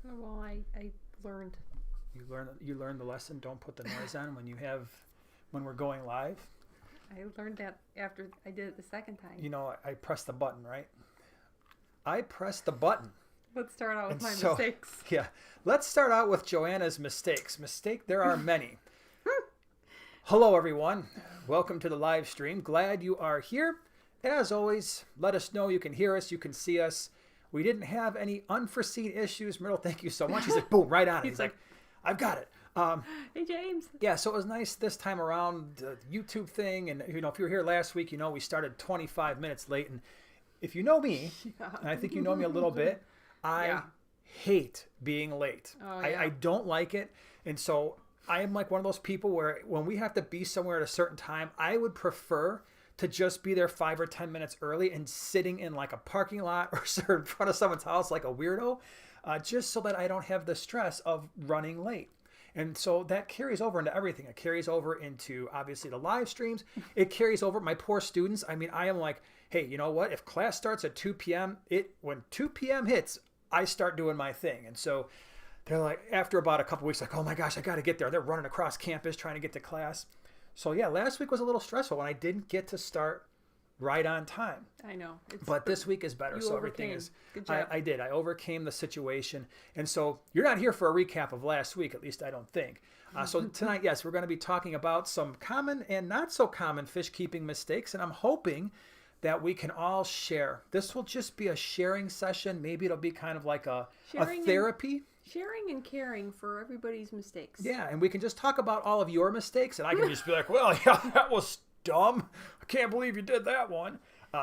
Well, I learned. You learned the lesson. Don't put the noise on when we're going live. I learned that after I did it the second time. You know, I pressed the button, right? I pressed the button. Let's start out with my mistakes. Yeah, let's start out with Joanna's mistakes. There are many. Hello, everyone. Welcome to the live stream. Glad you are here. As always, let us know you can hear us, you can see us. We didn't have any unforeseen issues. Myrtle, thank you so much. He's like, boom, right on it. He's like, I've got it. Hey, James. Yeah, so it was nice this time around, the YouTube thing. And, you know, if you were here last week, you know we started 25 minutes late. And if you know me, and I think you know me a little bit, I hate being late. Oh, yeah. I don't like it. And so I am like one of those people where when we have to be somewhere at a certain time, I would prefer to just be there 5 or 10 minutes early and sitting in like a parking lot or in front of someone's house like a weirdo, just so that I don't have the stress of running late. And so that carries over into everything. It carries over into, obviously, the live streams. It carries over my poor students. I mean, I am like, hey, you know what? If class starts at 2 p.m., when 2 p.m. hits, I start doing my thing. And so they're like, after about a couple weeks, like, oh my gosh, I got to get there. They're running across campus trying to get to class. So yeah, last week was a little stressful when I didn't get to start right on time. I know. But this week is better. So everything is, good job. I did. I overcame the situation. And so you're not here for a recap of last week, at least I don't think. So tonight, yes, we're going to be talking about some common and not so common fish keeping mistakes. And I'm hoping that we can all share. This will just be a sharing session. Maybe it'll be kind of like a therapy. Sharing and caring for everybody's mistakes. Yeah, and we can just talk about all of your mistakes, and I can just be like, well, yeah, that was dumb. I can't believe you did that one.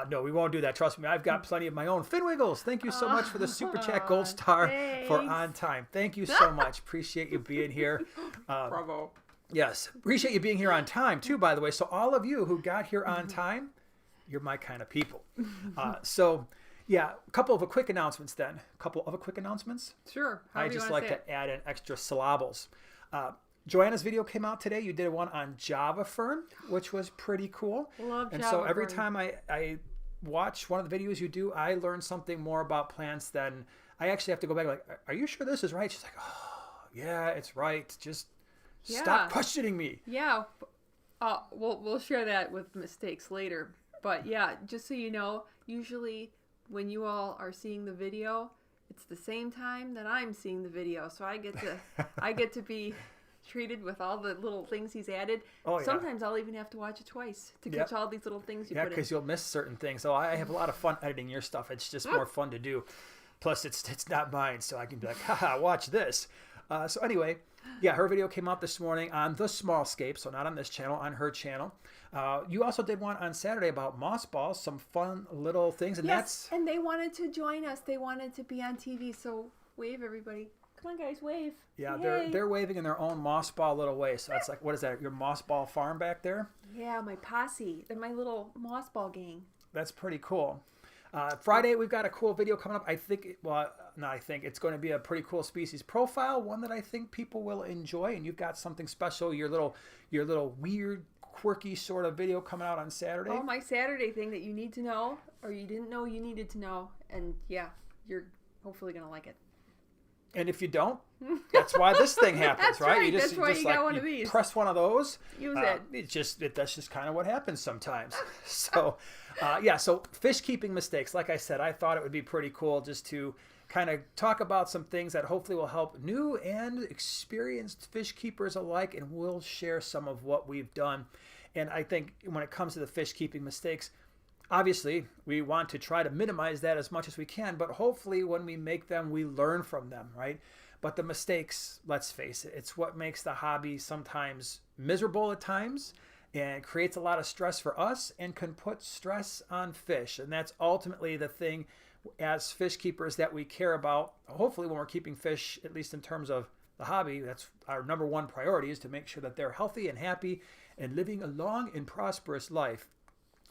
No, we won't do that. Trust me, I've got plenty of my own. Finwiggles, thank you so much for the Super Chat Gold Star for on time. Thank you so much. Appreciate you being here. Bravo. Yes, appreciate you being here on time, too, by the way. So all of you who got here on time, you're my kind of people. Yeah, a couple of quick announcements then. Sure. I just like to add in extra syllables. Joanna's video came out today. You did one on Java fern, which was pretty cool. Love and Java so every fern. time I watch one of the videos you do, I learn something more about plants than I actually have to go back like, are you sure this is right? She's like, oh, yeah, it's right. Just stop questioning me. Yeah. We'll share that with mistakes later. But yeah, just so you know, usually when you all are seeing the video, it's the same time that I'm seeing the video. So I get to be treated with all the little things he's added. Oh, yeah. Sometimes I'll even have to watch it twice to catch all these little things you put in. Yeah, because you'll miss certain things. So I have a lot of fun editing your stuff. It's just more fun to do. Plus, it's not mine, so I can be like, haha, watch this. So anyway, yeah, her video came out this morning on the small scape, so not on this channel, on her channel. You also did one on Saturday about moss balls, some fun little things. And and they wanted to join us. They wanted to be on TV, so wave, everybody. Come on, guys, wave. Yeah, Yay. they're waving in their own moss ball little way. So that's like, what is that, your moss ball farm back there? Yeah, my posse. They're my little moss ball gang. That's pretty cool. Friday, we've got a cool video coming up. I think it's going to be a pretty cool species profile, one that I think people will enjoy. And you've got something special, your little weird, quirky sort of video coming out on Saturday. Oh, my Saturday thing that you need to know, or you didn't know you needed to know. And yeah, you're hopefully going to like it. And if you don't, that's why this thing happens, that's right? That's why you got one of these. Press one of those. Use it. That's just kind of what happens sometimes. So, so fish keeping mistakes. Like I said, I thought it would be pretty cool just to kind of talk about some things that hopefully will help new and experienced fish keepers alike, and we'll share some of what we've done. And I think when it comes to the fish keeping mistakes, obviously, we want to try to minimize that as much as we can, but hopefully when we make them, we learn from them, right? But the mistakes, let's face it, it's what makes the hobby sometimes miserable at times and creates a lot of stress for us and can put stress on fish. And that's ultimately the thing as fish keepers that we care about. Hopefully when we're keeping fish, at least in terms of the hobby, that's our number one priority, is to make sure that they're healthy and happy and living a long and prosperous life.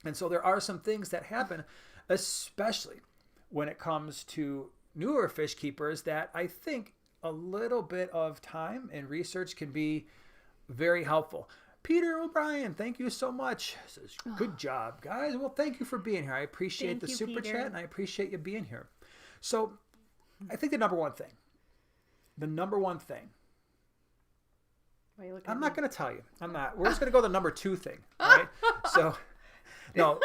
And so there are some things that happen, especially when it comes to newer fish keepers, that I think a little bit of time and research can be very helpful. Peter O'Brien, thank you so much. Says, good job, guys. Well, thank you for being here. I appreciate the super chat, and I appreciate you being here. So I think the number one thing the number one thing. Why are you looking I'm at not me? going to tell you. I'm not. We're just going to go the number 2 thing. Right? So, no,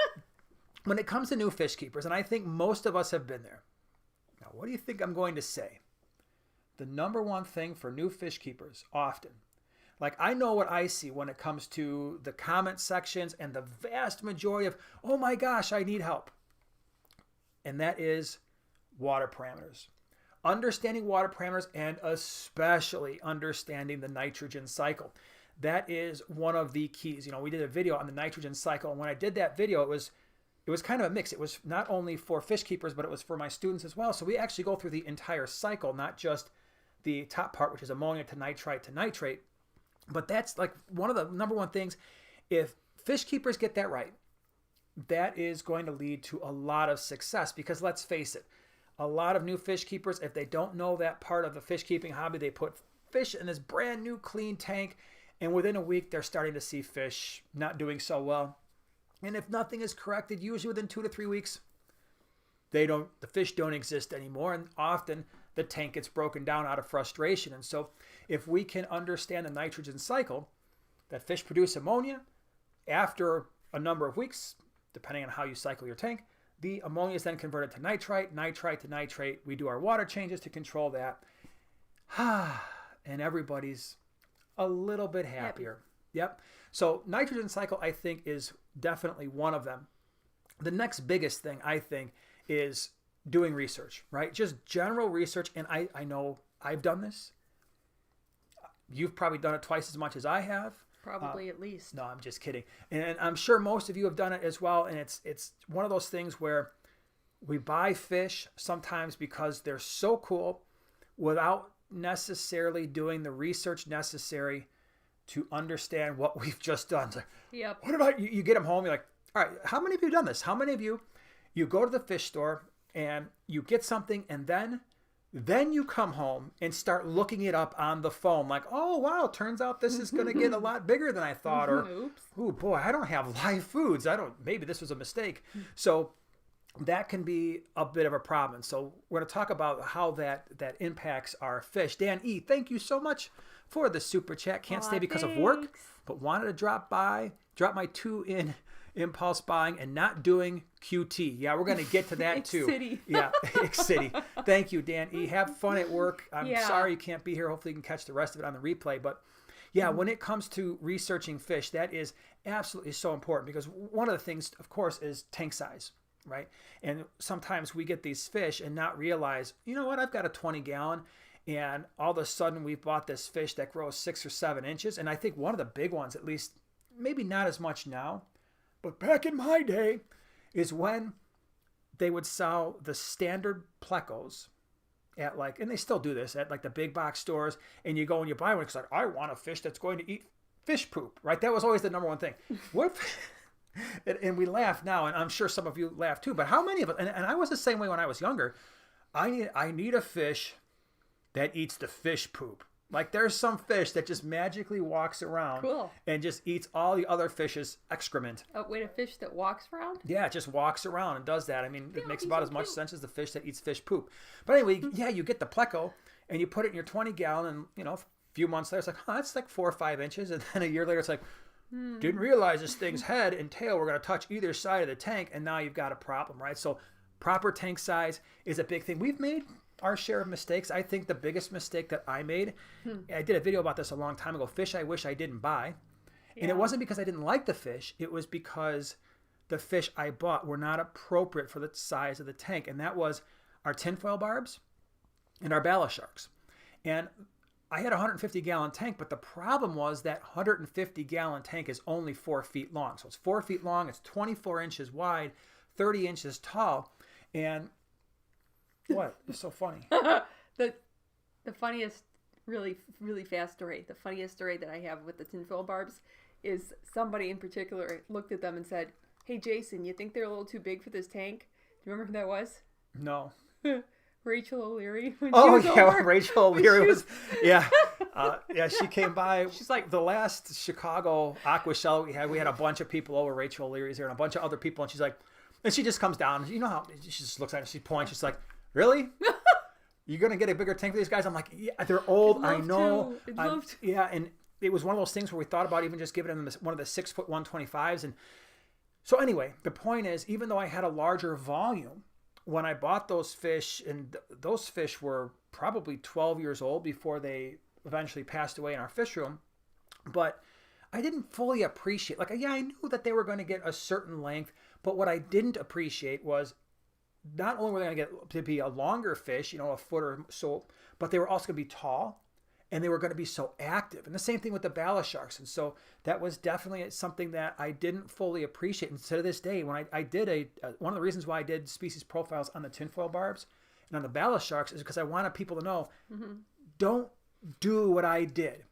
when it comes to new fish keepers, and I think most of us have been there. Now, what do you think I'm going to say? The number one thing for new fish keepers often, like I know what I see when it comes to the comment sections and the vast majority of, oh my gosh, I need help. And that is water parameters. Understanding water parameters and especially understanding the nitrogen cycle. That is one of the keys. You know, we did a video on the nitrogen cycle, and when I did that video, it was kind of a mix. It was not only for fish keepers, but it was for my students as well. So we actually go through the entire cycle, not just the top part, which is ammonia to nitrate. But that's like one of the number one things. If fish keepers get that right, that is going to lead to a lot of success, because let's face it, a lot of new fish keepers, if they don't know that part of the fish keeping hobby, they put fish in this brand new clean tank, and within a week they're starting to see fish not doing so well. And if nothing is corrected, usually within 2 to 3 weeks, the fish don't exist anymore, and often the tank gets broken down out of frustration. And so if we can understand the nitrogen cycle, that fish produce ammonia after a number of weeks, depending on how you cycle your tank, the ammonia is then converted to nitrite to nitrate. We do our water changes to control that. And everybody's a little bit happier. Yep. So nitrogen cycle, I think, is definitely one of them. The next biggest thing, I think, is doing research, right? Just general research. And I know I've done this. You've probably done it twice as much as I have. Probably at least. No, I'm just kidding. And I'm sure most of you have done it as well. And it's one of those things where we buy fish sometimes because they're so cool without necessarily doing the research necessary to understand what we've just done. It's like, yep. What about you? You get them home. You're like, all right, how many of you have done this? How many of you go to the fish store and you get something, and then you come home and start looking it up on the phone, like, oh, wow, turns out this is going to get a lot bigger than I thought. Or, oops. Oh, boy, I don't have live foods. Maybe this was a mistake. So that can be a bit of a problem. So we're going to talk about how that impacts our fish. Dan E., thank you so much for the super chat. Can't stay because of work, but wanted to drop my 2 in impulse buying and not doing QT. Yeah, we're going to get to that too. City. Yeah, City. Thank you, Dan E. Have fun at work. I'm sorry you can't be here. Hopefully you can catch the rest of it on the replay. But yeah, when it comes to researching fish, that is absolutely so important, because one of the things, of course, is tank size, right? And sometimes we get these fish and not realize, you know what, I've got a 20-gallon, and all of a sudden we've bought this fish that grows 6 or 7 inches. And I think one of the big ones, at least maybe not as much now, but back in my day, is when they would sell the standard plecos at and they still do this at the big box stores, and you go and you buy one. It's like, I want a fish that's going to eat fish poop, right? That was always the number one thing. What? And we laugh now, and I'm sure some of you laugh too, but how many of us, and I was the same way when I was younger, I need a fish that eats the fish poop. Like, there's some fish that just magically walks around and just eats all the other fish's excrement. Oh, wait, a fish that walks around? Yeah, it just walks around and does that. I mean, it makes about as much sense as the fish that eats fish poop. But anyway, yeah, you get the pleco and you put it in your 20-gallon, and, a few months later, it's like, that's like 4 or 5 inches. And then a year later, it's like, didn't realize this thing's head and tail were going to touch either side of the tank, and now you've got a problem, right? So proper tank size is a big thing. We've made our share of mistakes. I think the biggest mistake that I made, I did a video about this a long time ago, fish I wish I didn't buy. And it wasn't because I didn't like the fish. It was because the fish I bought were not appropriate for the size of the tank. And that was our tinfoil barbs and our ballast sharks. And I had a 150-gallon tank, but the problem was that 150-gallon tank is only 4 feet long. So it's 4 feet long, it's 24 inches wide, 30 inches tall. And what? It's so funny. The funniest, really, really fast story, the funniest story that I have with the tinfoil barbs is somebody in particular looked at them and said, hey, Jason, you think they're a little too big for this tank? Do you remember who that was? No. Rachel O'Leary. Rachel O'Leary was, she came by. She's like the last Chicago Aqua show we had a bunch of people over. Rachel O'Leary's there and a bunch of other people, and she's like, and she just comes down, you know how, she just looks at it, she points, she's like, really? you're going to get a bigger tank for these guys. I'm like, yeah, they're old. I know. I'd love to. Yeah. And it was one of those things where we thought about even just giving them one of the 6'1" 125s. And so anyway, the point is, even though I had a larger volume, when I bought those fish, and those fish were probably 12 years old before they eventually passed away in our fish room, but I didn't fully appreciate, like, yeah, I knew that they were going to get a certain length, but what I didn't appreciate was not only were they going to get to be a longer fish, a foot or so, but they were also going to be tall, and they were going to be so active. And the same thing with the ballast sharks. And so that was definitely something that I didn't fully appreciate. And to this day, when I did one of the reasons why I did species profiles on the tinfoil barbs and on the ballast sharks is because I wanted people to know, don't do what I did.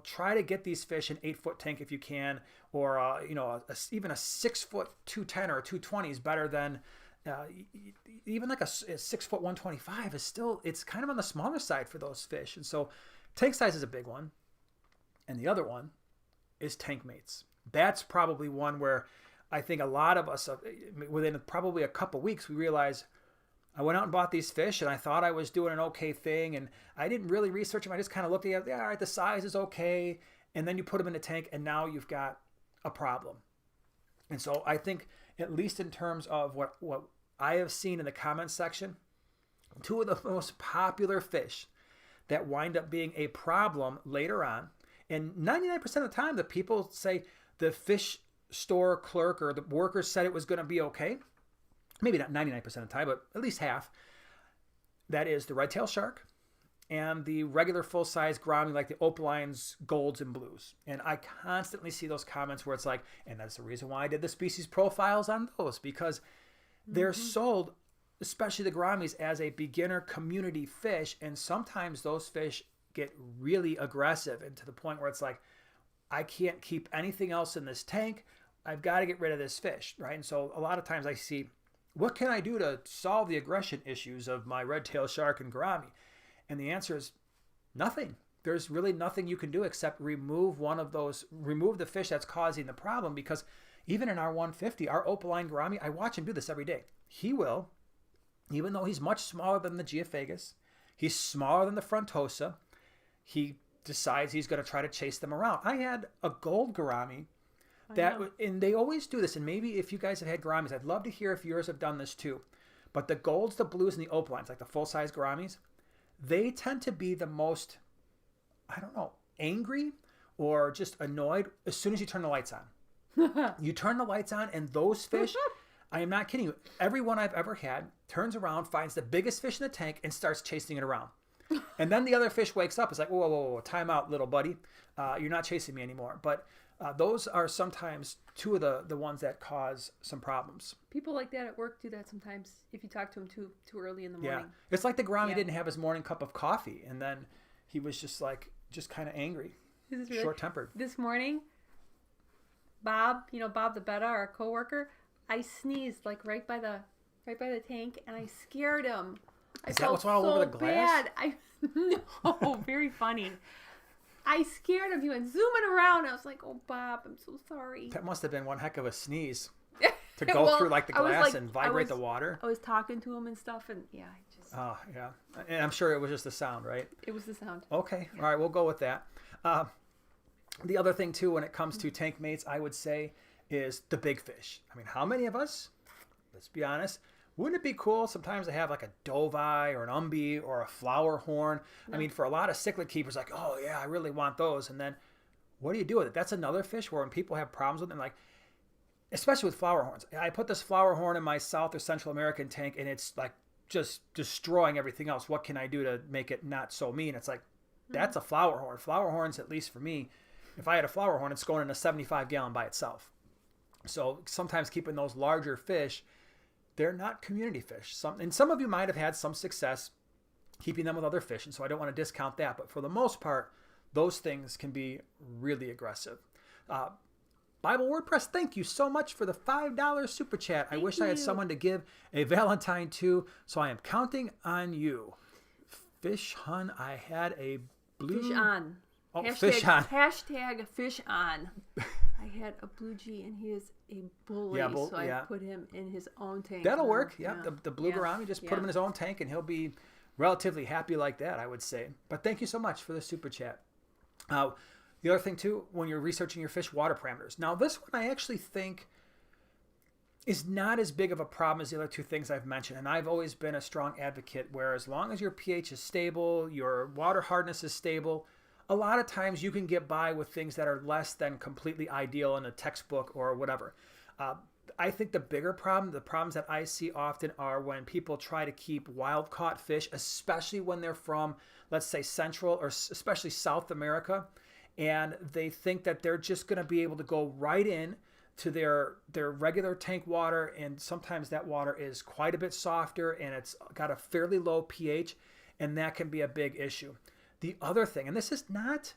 Try to get these fish an 8-foot tank if you can, or even a 6-foot 210 or a 220 is better than even like a 6-foot 125 is still, it's kind of on the smaller side for those fish. And so tank size is a big one. And the other one is tank mates. That's probably one where I think a lot of us, within probably a couple weeks, we realized I went out and bought these fish and I thought I was doing an okay thing. And I didn't really research them. I just kind of looked at it. Yeah, all right, the size is okay. And then you put them in a tank and now you've got a problem. And so I think, at least in terms of what I have seen in the comments section, two of the most popular fish that wind up being a problem later on, and 99% of the time the people say the fish store clerk or the workers said it was going to be okay. Maybe not 99% of the time, but at least half. That is the red tail shark and the regular full-size gourami, like the opalines, golds, and blues. And I constantly see those comments where it's like, and that's the reason why I did the species profiles on those, because they're sold, especially the gouramis, as a beginner community fish. And sometimes those fish get really aggressive, and to the point where it's like, I can't keep anything else in this tank. I've got to get rid of this fish, right? And so a lot of times I see, what can I do to solve the aggression issues of my red tail shark and gourami? And the answer is nothing. There's really nothing you can do except remove the fish that's causing the problem, because even in our 150, our opaline gourami, I watch him do this every day. He will, even though he's much smaller than the geophagus, he's smaller than the frontosa, he decides he's going to try to chase them around. I had a gold gourami and they always do this, and maybe if you guys have had gouramis, I'd love to hear if yours have done this too. But the golds, the blues, and the opalines, like the full-size gouramis, they tend to be the most, angry or just annoyed as soon as you turn the lights on. You turn the lights on, and those fish, I am not kidding you, every one I've ever had turns around, finds the biggest fish in the tank, and starts chasing it around. And then the other fish wakes up. It's like, whoa, time out, little buddy. You're not chasing me anymore. But those are sometimes two of the ones that cause some problems. People like that at work do that sometimes if you talk to them too early in the morning. Yeah. It's like the gourami didn't have his morning cup of coffee, and then he was just kind of angry, really short-tempered. This morning, Bob the betta, our coworker, I sneezed like right by the tank, and I scared him. Is that what's all over the glass? Bad. No, very funny. I scared him. He went zooming around. I was like, "Oh, Bob, I'm so sorry." That must have been one heck of a sneeze to go through the glass and vibrate the water. I was talking to him and stuff, and yeah, I just. Oh yeah, and I'm sure it was just the sound, right? It was the sound. Okay, yeah. All right, we'll go with that. The other thing too, when it comes to tank mates, I would say is the big fish. I mean, how many of us? Let's be honest. Wouldn't it be cool sometimes to have like a doveye or an umbi or a flower horn? No. I mean, for a lot of cichlid keepers, like, oh yeah, I really want those. And then what do you do with it? That's another fish where when people have problems with them, like, especially with flower horns. I put this flower horn in my South or Central American tank, and it's like just destroying everything else. What can I do to make it not so mean? It's like, that's a flower horn. Flower horns, at least for me, if I had a flower horn, it's going in a 75-gallon by itself. So sometimes keeping those larger fish, they're not community fish. Some of you might have had some success keeping them with other fish, and so I don't want to discount that. But for the most part, those things can be really aggressive. Bible WordPress, thank you so much for the $5 super chat. I wish I had someone to give a Valentine to, so I am counting on you. Fish Hun, I had a blue... Fish on. Oh, fish on. Hashtag fish on. I had a blue G, and he is a bully, so I put him in his own tank. That'll work. Yeah, the blue gourami, just put him in his own tank, and he'll be relatively happy like that, I would say. But thank you so much for the super chat. The other thing too, when you're researching your fish water parameters. Now this one I actually think is not as big of a problem as the other two things I've mentioned. And I've always been a strong advocate where as long as your pH is stable, your water hardness is stable, a lot of times you can get by with things that are less than completely ideal in a textbook or whatever. I think the bigger problem, the problems that I see often are when people try to keep wild caught fish, especially when they're from, let's say, Central or especially South America, and they think that they're just going to be able to go right in to their regular tank water, and sometimes that water is quite a bit softer and it's got a fairly low pH, and that can be a big issue. The other thing, and this is not,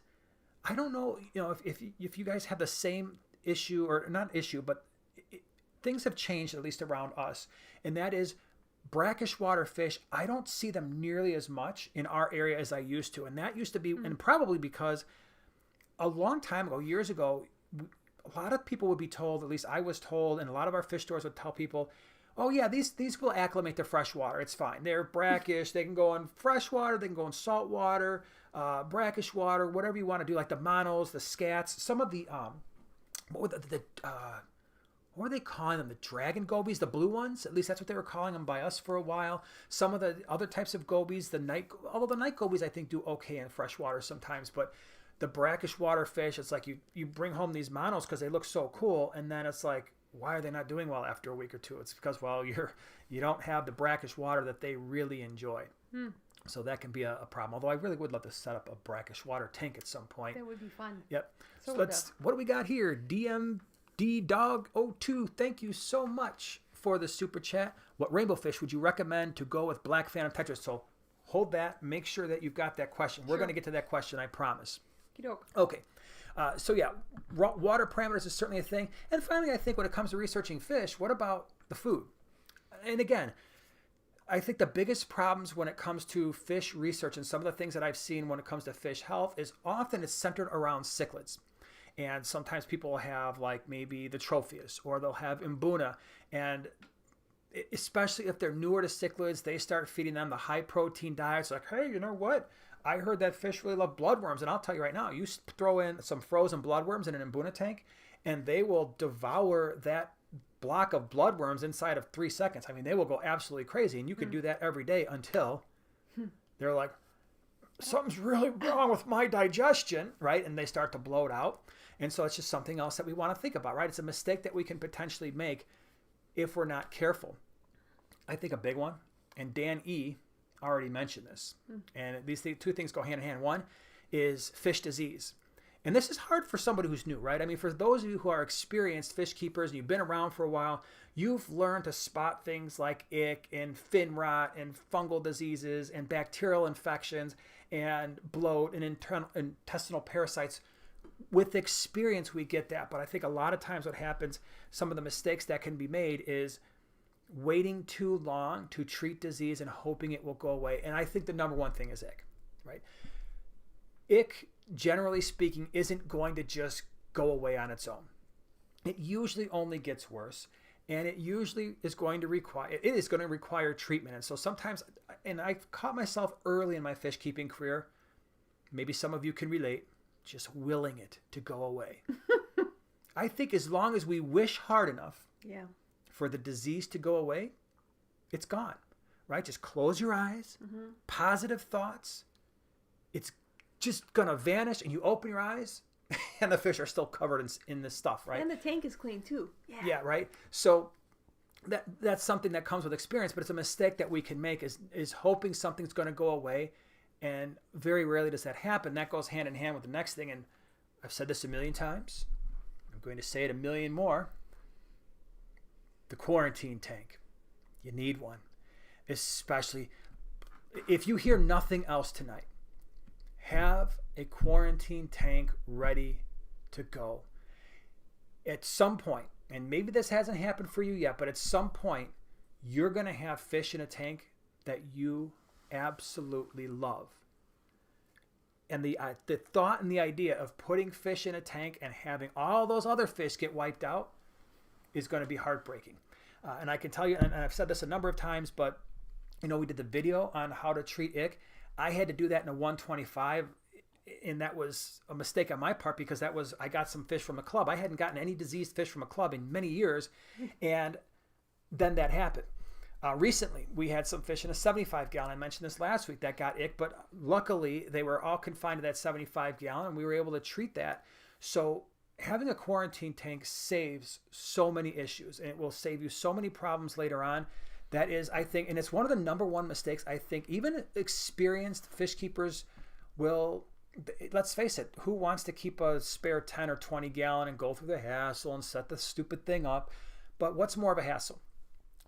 I don't know, if you guys have the same issue, or not issue, but things have changed, at least around us, and that is brackish water fish. I don't see them nearly as much in our area as I used to, and that used to be, and probably because a long time ago, years ago, a lot of people would be told, at least I was told, and a lot of our fish stores would tell people, oh yeah, these will acclimate to fresh water. It's fine. They're brackish. They can go in fresh water. They can go in salt water, brackish water, whatever you want to do, like the monos, the scats, some of the, what were they calling them? The dragon gobies, the blue ones? At least that's what they were calling them by us for a while. Some of the other types of gobies, although the night gobies I think do okay in fresh water sometimes, but the brackish water fish, it's like you bring home these monos because they look so cool, and then it's like, why are they not doing well after a week or two? It's because, well, you don't have the brackish water that they really enjoy. So that can be a problem. Although I really would love to set up a brackish water tank at some point. That would be fun. Yep. So what do we got here? DMD Dog 02, thank you so much for the super chat. What rainbow fish would you recommend to go with black phantom tetras? So hold that. Make sure that you've got that question. We're going to get to that question, I promise. Okay. So yeah, water parameters is certainly a thing. And finally, I think when it comes to researching fish, what about the food? And again, I think the biggest problems when it comes to fish research and some of the things that I've seen when it comes to fish health is often it's centered around cichlids. And sometimes people will have like maybe the tropheus, or they'll have imbuna. And especially if they're newer to cichlids, they start feeding them the high protein diets. Like, hey, you know what? I heard that fish really love bloodworms, and I'll tell you right now, you throw in some frozen bloodworms in an imbuna tank, and they will devour that block of bloodworms inside of 3 seconds. I mean, they will go absolutely crazy, and you can do that every day until they're like, something's really wrong with my digestion, right? And they start to bloat out. And so it's just something else that we want to think about, right? It's a mistake that we can potentially make if we're not careful. I think a big one, and Dan E. already mentioned this, and these two things go hand in hand. One is fish disease, and this is hard for somebody who's new, right? I mean, for those of you who are experienced fish keepers and you've been around for a while, you've learned to spot things like ick and fin rot and fungal diseases and bacterial infections and bloat and intestinal parasites. With experience, we get that, but I think a lot of times what happens, some of the mistakes that can be made is waiting too long to treat disease and hoping it will go away. And I think the number one thing is ick, right? Ick, generally speaking, isn't going to just go away on its own. It usually only gets worse, and it usually is going to require treatment. And so sometimes, and I've caught myself early in my fish keeping career, maybe some of you can relate, just willing it to go away. I think as long as we wish hard enough, for the disease to go away, it's gone, right? Just close your eyes, positive thoughts. It's just going to vanish, and you open your eyes and the fish are still covered in this stuff, right? And the tank is clean too. Yeah, right? So that's something that comes with experience, but it's a mistake that we can make is hoping something's going to go away, and very rarely does that happen. That goes hand in hand with the next thing, and I've said this a million times. I'm going to say it a million more. The quarantine tank. You need one. Especially if you hear nothing else tonight, have a quarantine tank ready to go. At some point, and maybe this hasn't happened for you yet, but at some point, you're going to have fish in a tank that you absolutely love. And the thought and the idea of putting fish in a tank and having all those other fish get wiped out is going to be heartbreaking. And I can tell you, and I've said this a number of times, but we did the video on how to treat ick. I had to do that in a 125, and that was a mistake on my part because I got some fish from a club. I hadn't gotten any diseased fish from a club in many years, and then that happened. Recently, we had some fish in a 75-gallon. I mentioned this last week that got ick, but luckily they were all confined to that 75-gallon, and we were able to treat that. So having a quarantine tank saves so many issues, and it will save you so many problems later on. That is, I think, and it's one of the number one mistakes I think even experienced fish keepers will. Let's face it, who wants to keep a spare 10 or 20 gallon and go through the hassle and set the stupid thing up? But what's more of a hassle?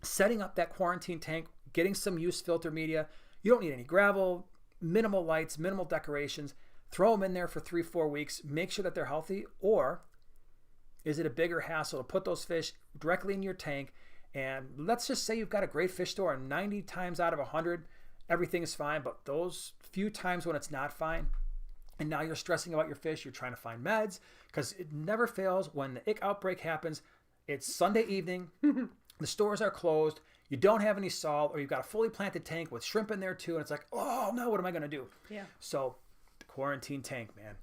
Setting up that quarantine tank, getting some used filter media. You don't need any gravel, minimal lights, minimal decorations. Throw them in there for 3-4 weeks. Make sure that they're healthy. Or is it a bigger hassle to put those fish directly in your tank? And let's just say you've got a great fish store and 90 times out of 100, everything is fine. But those few times when it's not fine, and now you're stressing about your fish, you're trying to find meds, because it never fails when the ick outbreak happens. It's Sunday evening, the stores are closed, you don't have any salt, or you've got a fully planted tank with shrimp in there too, and it's like, oh no, what am I going to do? Yeah. So the quarantine tank, man.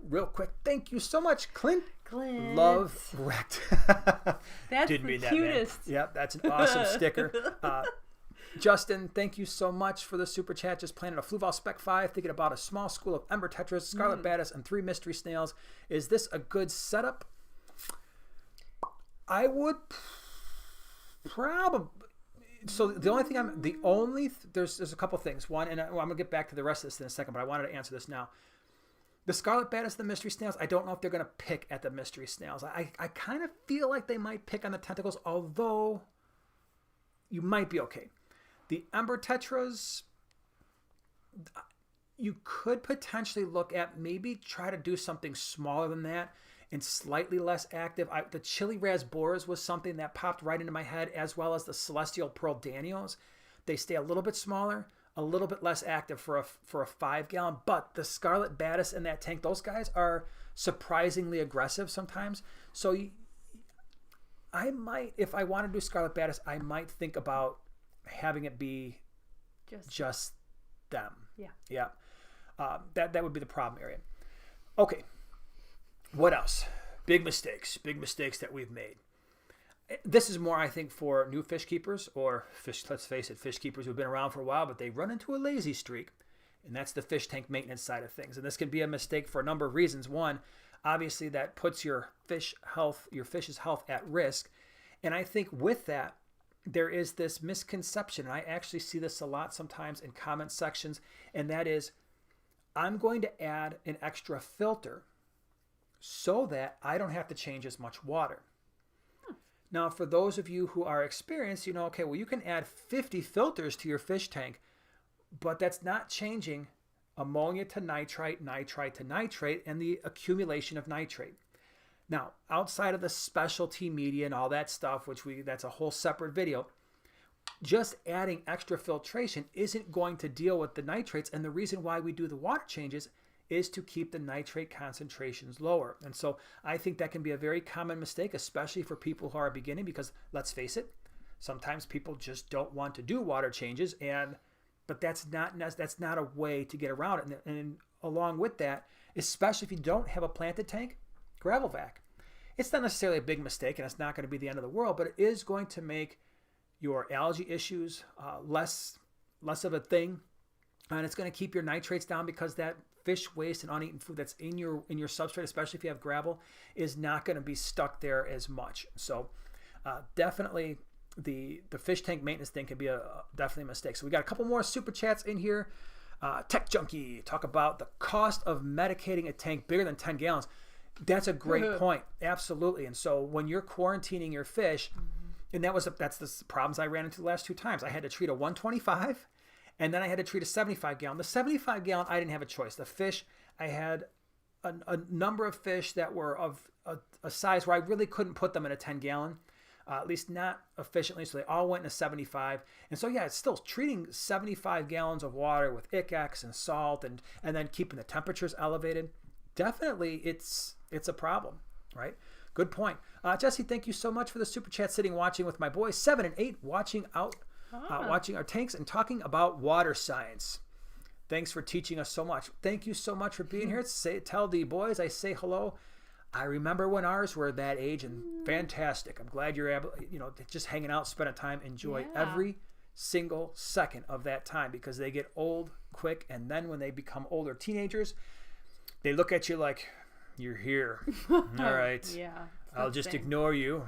Real quick, thank you so much, Clint. Love wrecked. That's Didn't the mean cutest. That, man. Yep, that's an awesome sticker. Justin, thank you so much for the super chat. Just planning a Fluval Spec 5, thinking about a small school of ember tetras, scarlet baddis, and 3 mystery snails. Is this a good setup? I would probably. So the only thing there's a couple things. One, and I'm going to get back to the rest of this in a second, but I wanted to answer this now. The scarlet baddis, the mystery snails, I don't know if they're going to pick at the mystery snails. I kind of feel like they might pick on the tentacles, although you might be okay. The ember tetras, you could potentially look at maybe try to do something smaller than that and slightly less active. The chili rasboras was something that popped right into my head, as well as the celestial pearl danios. They stay a little bit smaller, a little bit less active for a 5-gallon, but the scarlet baddis in that tank, those guys are surprisingly aggressive sometimes. So I might, if I want to do scarlet baddis, I might think about having it be just them. Yeah. That would be the problem area. Okay. What else? Big mistakes that we've made. This is more, I think, for new fish keepers or fish, let's face it, fish keepers who've been around for a while, but they run into a lazy streak, and that's the fish tank maintenance side of things. And this can be a mistake for a number of reasons. One, obviously that puts your fish's health at risk. And I think with that, there is this misconception, and I actually see this a lot sometimes in comment sections, and that is, I'm going to add an extra filter so that I don't have to change as much water. Now, for those of you who are experienced, okay, well, you can add 50 filters to your fish tank, but that's not changing ammonia to nitrite, nitrite to nitrate, and the accumulation of nitrate. Now, outside of the specialty media and all that stuff, that's a whole separate video, just adding extra filtration isn't going to deal with the nitrates, and the reason why we do the water changes is to keep the nitrate concentrations lower. And so I think that can be a very common mistake, especially for people who are beginning, because let's face it, sometimes people just don't want to do water changes, but that's not a way to get around it. And along with that, especially if you don't have a planted tank, gravel vac. It's not necessarily a big mistake, and it's not going to be the end of the world, but it is going to make your algae issues less of a thing, and it's going to keep your nitrates down, because that fish waste and uneaten food that's in your substrate, especially if you have gravel, is not going to be stuck there as much. So definitely the fish tank maintenance thing can be definitely a mistake. So we got a couple more super chats in here. Tech Junkie, talk about the cost of medicating a tank bigger than 10 gallons. That's a great point. Absolutely. And so when you're quarantining your fish, and that's the problems I ran into the last 2 times. I had to treat a 125, and then I had to treat a 75-gallon. The 75-gallon, I didn't have a choice. The fish, I had a number of fish that were of a size where I really couldn't put them in a 10-gallon, at least not efficiently, so they all went in a 75. And so, yeah, it's still treating 75 gallons of water with ICX and salt and then keeping the temperatures elevated. Definitely, it's a problem, right? Good point. Jesse, thank you so much for the super chat. Sitting watching with my boys, 7 and 8, watching out watching our tanks and talking about water science. Thanks for teaching us so much. Thank you so much for being here. Tell the boys I say hello. I remember when ours were that age, and fantastic. I'm glad you're able, just hanging out, spending time, enjoy every single second of that time, because they get old quick, and then when they become older teenagers, they look at you like, you're here. All right. Yeah. I'll just ignore you.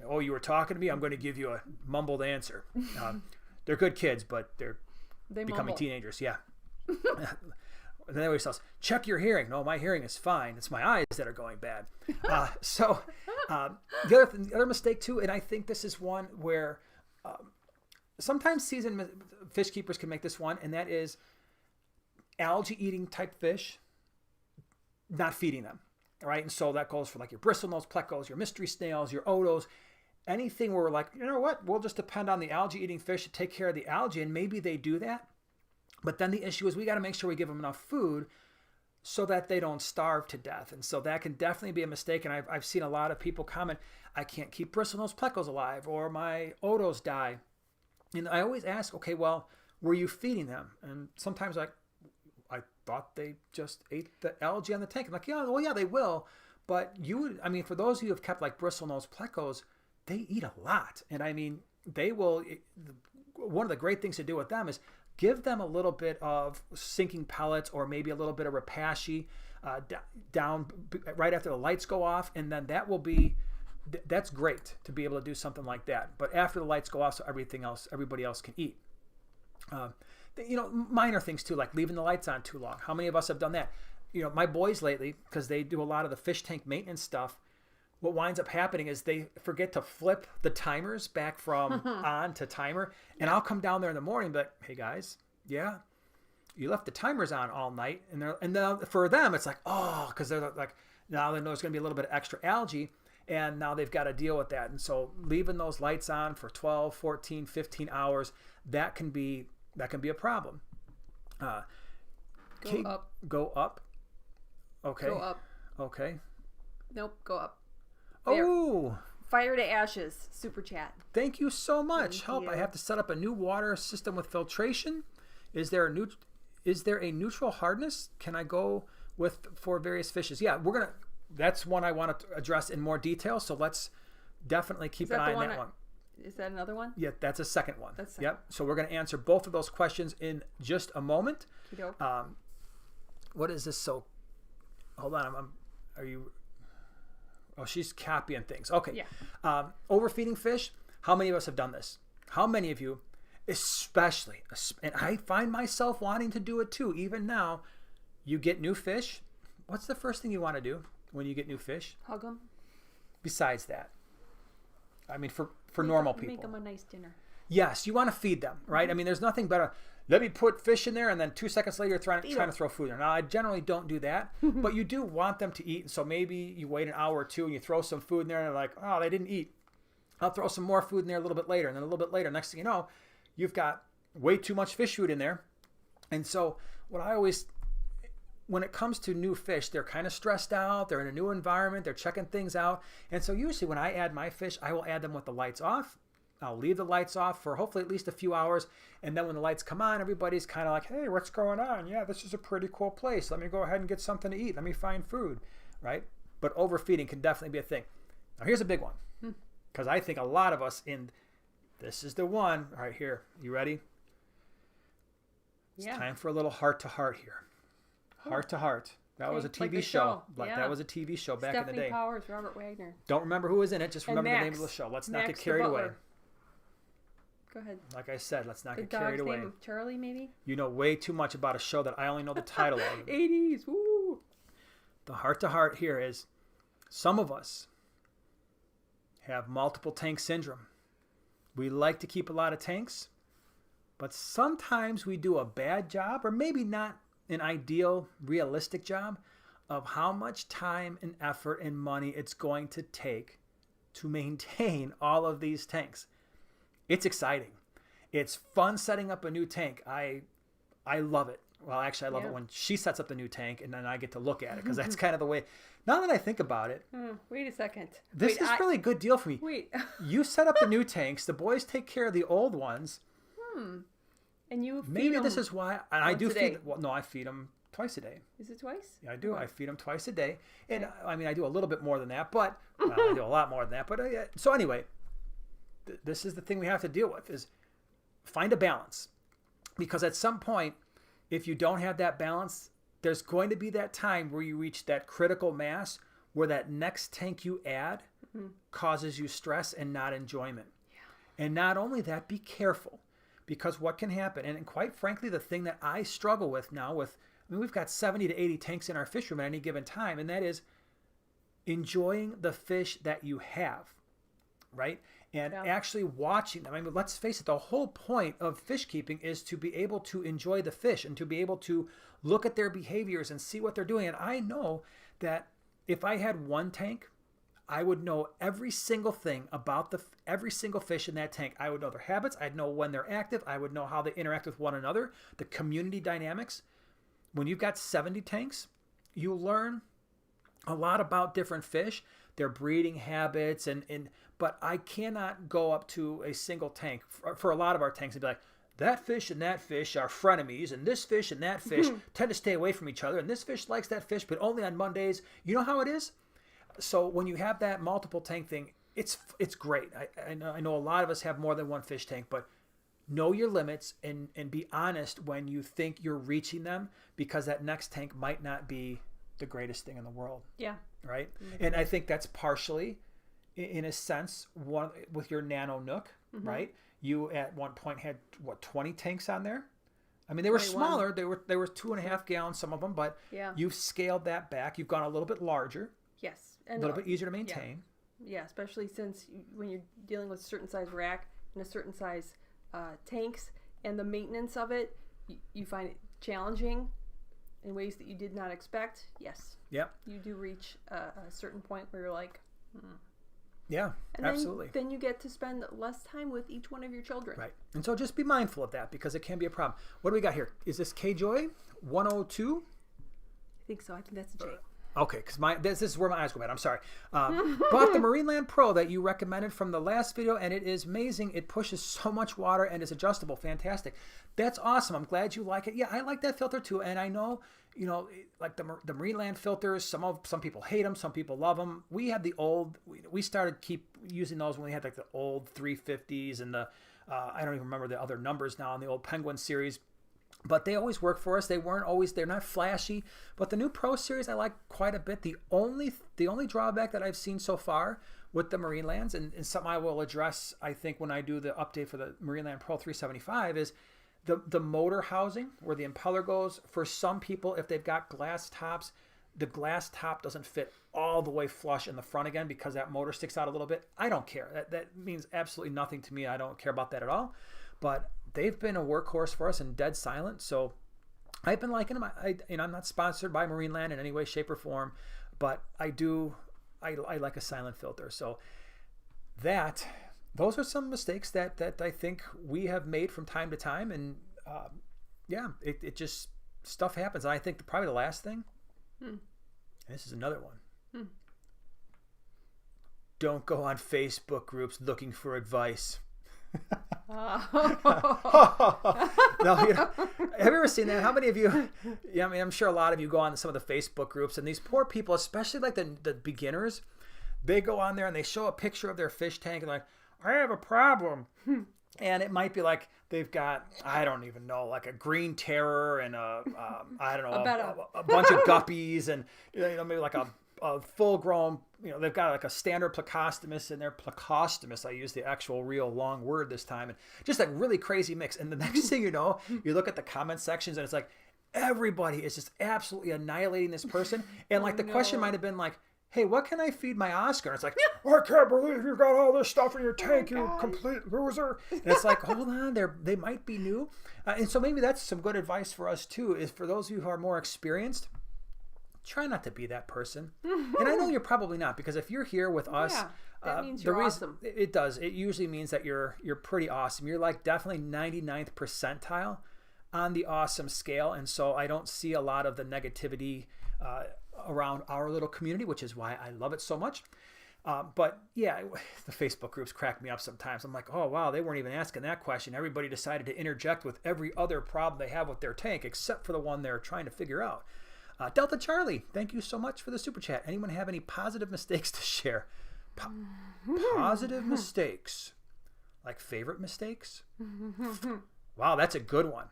Oh, you were talking to me? I'm going to give you a mumbled answer. They're good kids, but they becoming mumble. Teenagers. Yeah. And then everybody says, check your hearing. No, my hearing is fine. It's my eyes that are going bad. The other mistake too, and I think this is one where sometimes seasoned fish keepers can make this one, and that is algae eating type fish, not feeding them. All right. And so that goes for like your bristlenose plecos, your mystery snails, your odos, anything where we're like, you know what, we'll just depend on the algae eating fish to take care of the algae. And maybe they do that. But then the issue is we got to make sure we give them enough food so that they don't starve to death. And so that can definitely be a mistake. And I've seen a lot of people comment, I can't keep bristlenose plecos alive, or my odos die. And I always ask, okay, well, were you feeding them? And sometimes I thought they just ate the algae on the tank. I'm like, yeah, well, yeah, they will. But for those of you who have kept like bristlenose plecos, they eat a lot. And I mean, they will, one of the great things to do with them is give them a little bit of sinking pellets, or maybe a little bit of rapashi down right after the lights go off. And then that's great to be able to do something like that. But after the lights go off, so everybody else can eat. Minor things too, like leaving the lights on too long. How many of us have done that? My boys lately, because they do a lot of the fish tank maintenance stuff, what winds up happening is they forget to flip the timers back from on to timer. And I'll come down there in the morning and be like, hey guys, yeah, you left the timers on all night. And then for them, it's like, oh, because they're like, now they know there's going to be a little bit of extra algae. And now they've got to deal with that. And so leaving those lights on for 12, 14, 15 hours, that can be a problem. Go up. Okay. Go up. Okay. Nope. Go up. Oh. Fire to ashes. Super chat. Thank you so much. Thank you. I have to set up a new water system with filtration. Is there a neutral hardness? Can I go for various fishes? Yeah, that's one I want to address in more detail. So let's definitely keep an eye on that one. Is that another one? Yeah, that's a second one. That's yep. So we're going to answer both of those questions in just a moment. What is this? So, hold on. Are you? Oh, she's copying things. Okay. Yeah. Overfeeding fish. How many of us have done this? How many of you, especially, and I find myself wanting to do it too, even now, you get new fish. What's the first thing you want to do when you get new fish? Hug them. Besides that, I mean, for normal people. Make them a nice dinner. Yes, you want to feed them, right? Mm-hmm. I mean, there's nothing better. Let me put fish in there, and then 2 seconds later, you're trying to throw food in there. Now, I generally don't do that, but you do want them to eat. So maybe you wait an hour or two, and you throw some food in there, and they're like, oh, they didn't eat. I'll throw some more food in there a little bit later, and then a little bit later. Next thing you know, you've got way too much fish food in there. And so when it comes to new fish, they're kind of stressed out. They're in a new environment. They're checking things out. And so usually when I add my fish, I will add them with the lights off. I'll leave the lights off for hopefully at least a few hours. And then when the lights come on, everybody's kind of like, hey, what's going on? Yeah, this is a pretty cool place. Let me go ahead and get something to eat. Let me find food, right? But overfeeding can definitely be a thing. Now, here's a big one. Because I think a lot of us this is the one. All right, here. You ready? It's time for a little heart-to-heart here. Heart-to-heart. That was a TV show. That was a TV show back in the day. Stephanie Powers, Robert Wagner. Don't remember who was in it. Just remember the name of the show. Let's not get carried away. Go ahead. Like I said, let's not get carried away. The dog's name of Charlie, maybe? You know way too much about a show that I only know the title of. 80s. Woo! The heart-to-heart here is some of us have multiple tank syndrome. We like to keep a lot of tanks, but sometimes we do a bad job, or maybe not an ideal, realistic job, of how much time and effort and money it's going to take to maintain all of these tanks. It's exciting. It's fun setting up a new tank. I love it. Well, actually, I love it when she sets up the new tank and then I get to look at it, because that's kind of the way. Now that I think about it. Wait a second. This is really a good deal for me. Wait. You set up the new tanks. The boys take care of the old ones. And you feed Maybe them this is why, and I do once a day. feed. Well, no, I feed them twice a day. Is it twice? Yeah, I do. Okay. I feed them twice a day, and I mean I do a little bit more than that, but I do a lot more than that. But so anyway, this is the thing we have to deal with: is find a balance, because at some point, if you don't have that balance, there's going to be that time where you reach that critical mass where that next tank you add causes you stress and not enjoyment. Yeah. And not only that, be careful, because what can happen, and quite frankly, the thing that I struggle with now we've got 70 to 80 tanks in our fish room at any given time, and that is enjoying the fish that you have, right? And actually watching them. I mean, let's face it, the whole point of fish keeping is to be able to enjoy the fish and to be able to look at their behaviors and see what they're doing. And I know that if I had one tank, I would know every single thing about every single fish in that tank. I would know their habits. I'd know when they're active. I would know how they interact with one another, the community dynamics. When you've got 70 tanks, you learn a lot about different fish, their breeding habits, but I cannot go up to a single tank for a lot of our tanks and be like, that fish and that fish are frenemies, and this fish and that fish tend to stay away from each other, and this fish likes that fish, but only on Mondays. You know how it is? So when you have that multiple tank thing, it's great. I know a lot of us have more than one fish tank, but know your limits and be honest when you think you're reaching them, because that next tank might not be the greatest thing in the world. Yeah. Right? And I think that's partially, in a sense, one with your Nano Nook, right? You at one point had, 20 tanks on there? I mean, they were 21. smaller. They were 2.5 gallons, some of them, but you've scaled that back. You've gone a little bit larger. Yes. A little bit easier to maintain. Yeah, especially since when you're dealing with a certain size rack and a certain size tanks, and the maintenance of it, you find it challenging in ways that you did not expect. Yes. Yep. You do reach a certain point where you're like, Yeah, and absolutely. Then you get to spend less time with each one of your children. Right. And so just be mindful of that, because it can be a problem. What do we got here? Is this K-Joy 102? I think so. I think that's a J. Okay, because this is where my eyes go bad. I'm sorry. Bought the Marineland Pro that you recommended from the last video, and it is amazing. It pushes so much water and is adjustable. Fantastic. That's awesome. I'm glad you like it. Yeah, I like that filter too. And I know, like the Marineland filters, some people hate them, some people love them. We had the old, we started using those when we had like the old 350s and the, I don't even remember the other numbers now in the old Penguin series. But they always work for us. They're not flashy. But the new Pro Series I like quite a bit. The only drawback that I've seen so far with the Marinelands, and something I will address, I think, when I do the update for the Marineland Pro 375, is the motor housing where the impeller goes. For some people, if they've got glass tops, the glass top doesn't fit all the way flush in the front again because that motor sticks out a little bit. I don't care. That means absolutely nothing to me. I don't care about that at all. But they've been a workhorse for us and dead silent. So I've been liking them. I'm not sponsored by Marineland in any way, shape, or form, but I like a silent filter. So those are some mistakes that I think we have made from time to time. And it just, stuff happens. And I think probably the last thing, and this is another one. Don't go on Facebook groups looking for advice. No, have you ever seen that? How many of you? Yeah, I mean, I'm sure a lot of you go on some of the Facebook groups, and these poor people, especially like the beginners, they go on there and they show a picture of their fish tank and like, I have a problem, and it might be like they've got, I don't even know, like a green terror and a bunch of guppies and maybe like a full-grown, they've got like a standard plecostomus in there. Plecostomus, I used the actual real long word this time. And just like really crazy mix. And the next thing you know, you look at the comment sections and it's like, everybody is just absolutely annihilating this person. And like the question might have been like, hey, what can I feed my Oscar? And it's like, I can't believe you got all this stuff in your tank, you complete loser. And it's like, hold on, they might be new. And so maybe that's some good advice for us too, is for those of you who are more experienced, try not to be that person. And I know you're probably not, because if you're here with us, that means you're awesome. It does. It usually means that you're pretty awesome. You're like definitely 99th percentile on the awesome scale. And so I don't see a lot of the negativity around our little community, which is why I love it so much. But yeah, the Facebook groups crack me up sometimes. I'm like, oh, wow, they weren't even asking that question. Everybody decided to interject with every other problem they have with their tank, except for the one they're trying to figure out. Delta Charlie, thank you so much for the super chat. Anyone have any positive mistakes to share? Positive mistakes. Like favorite mistakes? Wow, that's a good one.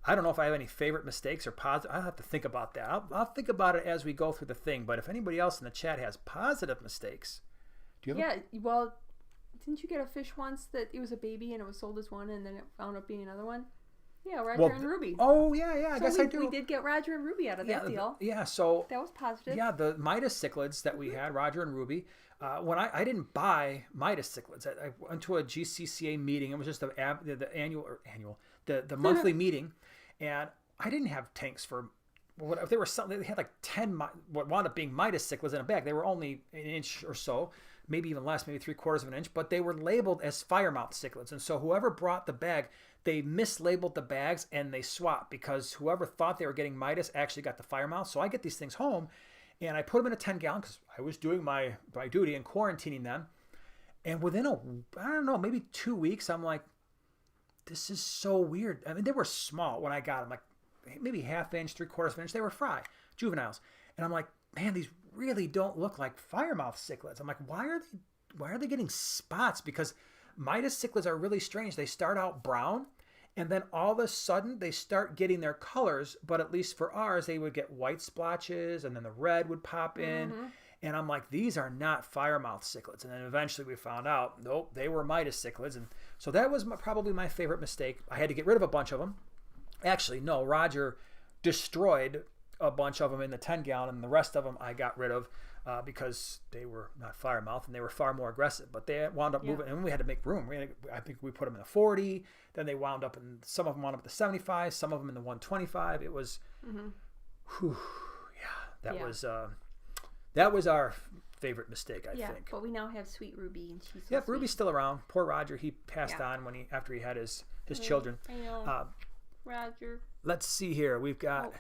I don't know if I have any favorite mistakes or positive. I'll have to think about that. I'll think about it as we go through the thing. But if anybody else in the chat has positive mistakes, do you have well, didn't you get a fish once that it was a baby and it was sold as one and then it wound up being another one? Yeah, Roger and Ruby. Oh, yeah, I guess I do. We did get Roger and Ruby out of that deal. Yeah, so... That was positive. Yeah, the Midas cichlids that we had, Roger and Ruby, when I didn't buy Midas cichlids, I went to a GCCA meeting. It was just the monthly meeting, and I didn't have tanks for... If there were something, they had like 10 what wound up being Midas cichlids in a bag. They were only an inch or so, maybe even less, maybe 3/4 of an inch, but they were labeled as firemouth cichlids. And so whoever brought the bag, they mislabeled the bags and they swapped because whoever thought they were getting Midas actually got the firemouth. So I get these things home and I put them in a 10-gallon because I was doing my duty and quarantining them. And within I don't know, maybe 2 weeks, I'm like, this is so weird. I mean, they were small when I got them, like maybe 1/2 inch, 3/4 of an inch. They were fry, juveniles. And I'm like, man, these really don't look like firemouth cichlids. I'm like, why are they getting spots? Because Midas cichlids are really strange. They start out brown, and then all of a sudden they start getting their colors. But at least for ours, they would get white splotches, and then the red would pop in. Mm-hmm. And I'm like, these are not firemouth cichlids. And then eventually we found out, nope, they were Midas cichlids. And so that was probably my favorite mistake. I had to get rid of a bunch of them. Actually, no, Roger destroyed a bunch of them in the 10-gallon, and the rest of them I got rid of because they were not firemouth and they were far more aggressive. But they wound up moving, and we had to make room. I think we put them in the 40. Then they wound up, and some of them wound up at the 75, some of them in the 125. It was, that was our favorite mistake, I think. But we now have sweet Ruby, and she's so sweet. Ruby's still around. Poor Roger, he passed on after he had his children. I know. Roger. Let's see here. We've got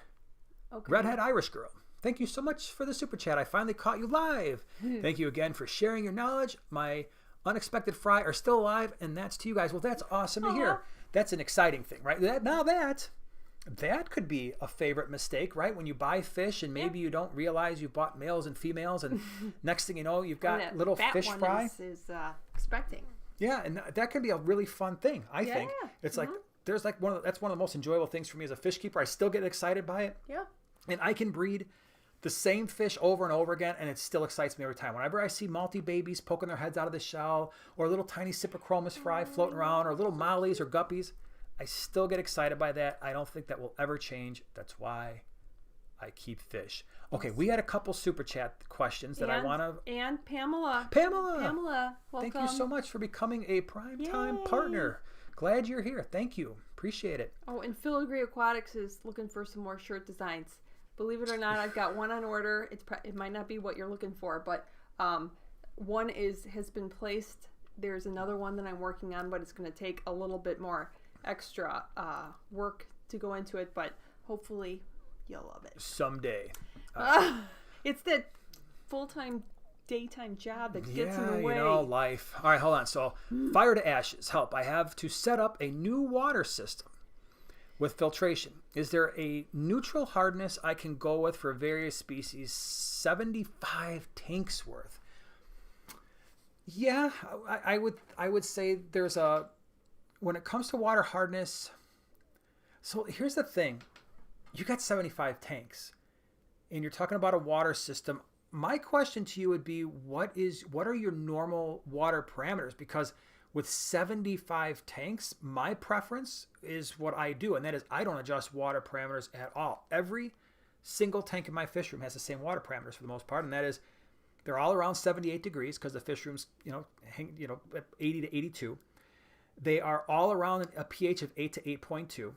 Redhead Irish Girl. Thank you so much for the super chat. I finally caught you live. Thank you again for sharing your knowledge. My unexpected fry are still alive, and that's to you guys. Well, that's awesome to hear. That's an exciting thing, right? That could be a favorite mistake, right? When you buy fish and maybe you don't realize you bought males and females, and next thing you know, you've got little fish fry. Is expecting. Yeah, and that can be a really fun thing, I think. It's like, there's like that's one of the most enjoyable things for me as a fish keeper. I still get excited by it. Yeah. And I can breed the same fish over and over again, and it still excites me every time. Whenever I see multi-babies poking their heads out of the shell, or little tiny cyprichromis fry floating around, or little mollies or guppies, I still get excited by that. I don't think that will ever change. That's why I keep fish. Okay, we had a couple super chat questions that I want to... And Pamela, welcome. Thank you so much for becoming a primetime partner. Glad you're here. Thank you. Appreciate it. Oh, and Filigree Aquatics is looking for some more shirt designs. Believe it or not, I've got one on order. It might not be what you're looking for, but one has been placed. There's another one that I'm working on, but it's going to take a little bit more extra work to go into it, but hopefully you'll love it. Someday. It's that full-time daytime job that gets in the way. Life. All right, hold on. So, fire to ashes. Help. I have to set up a new water system with filtration. Is there a neutral hardness I can go with for various species? 75 tanks worth. Yeah, I would say there's when it comes to water hardness. So here's the thing. You got 75 tanks and you're talking about a water system. My question to you would be, what are your normal water parameters? Because with 75 tanks, my preference is what I do, and that is I don't adjust water parameters at all. Every single tank in my fish room has the same water parameters for the most part, and that is they're all around 78 degrees because the fish room's at 80 to 82. They are all around a pH of 8 to 8.2.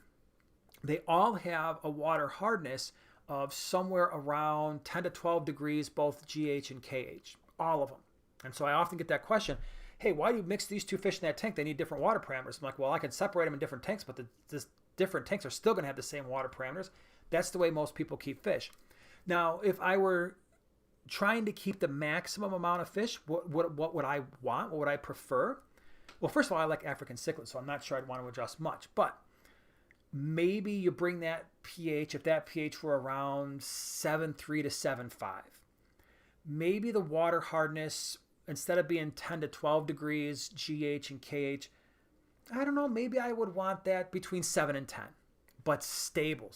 They all have a water hardness of somewhere around 10 to 12 degrees, both GH and KH, all of them. And so I often get that question, hey, why do you mix these two fish in that tank? They need different water parameters. I'm like, well, I can separate them in different tanks, but the different tanks are still going to have the same water parameters. That's the way most people keep fish. Now, if I were trying to keep the maximum amount of fish, what would I want? What would I prefer? Well, first of all, I like African cichlid, so I'm not sure I'd want to adjust much. But maybe you bring that pH, if that pH were around 7.3 to 7.5. Maybe the water hardness, instead of being 10 to 12 degrees GH and KH, I don't know, maybe I would want that between 7 and 10. But stable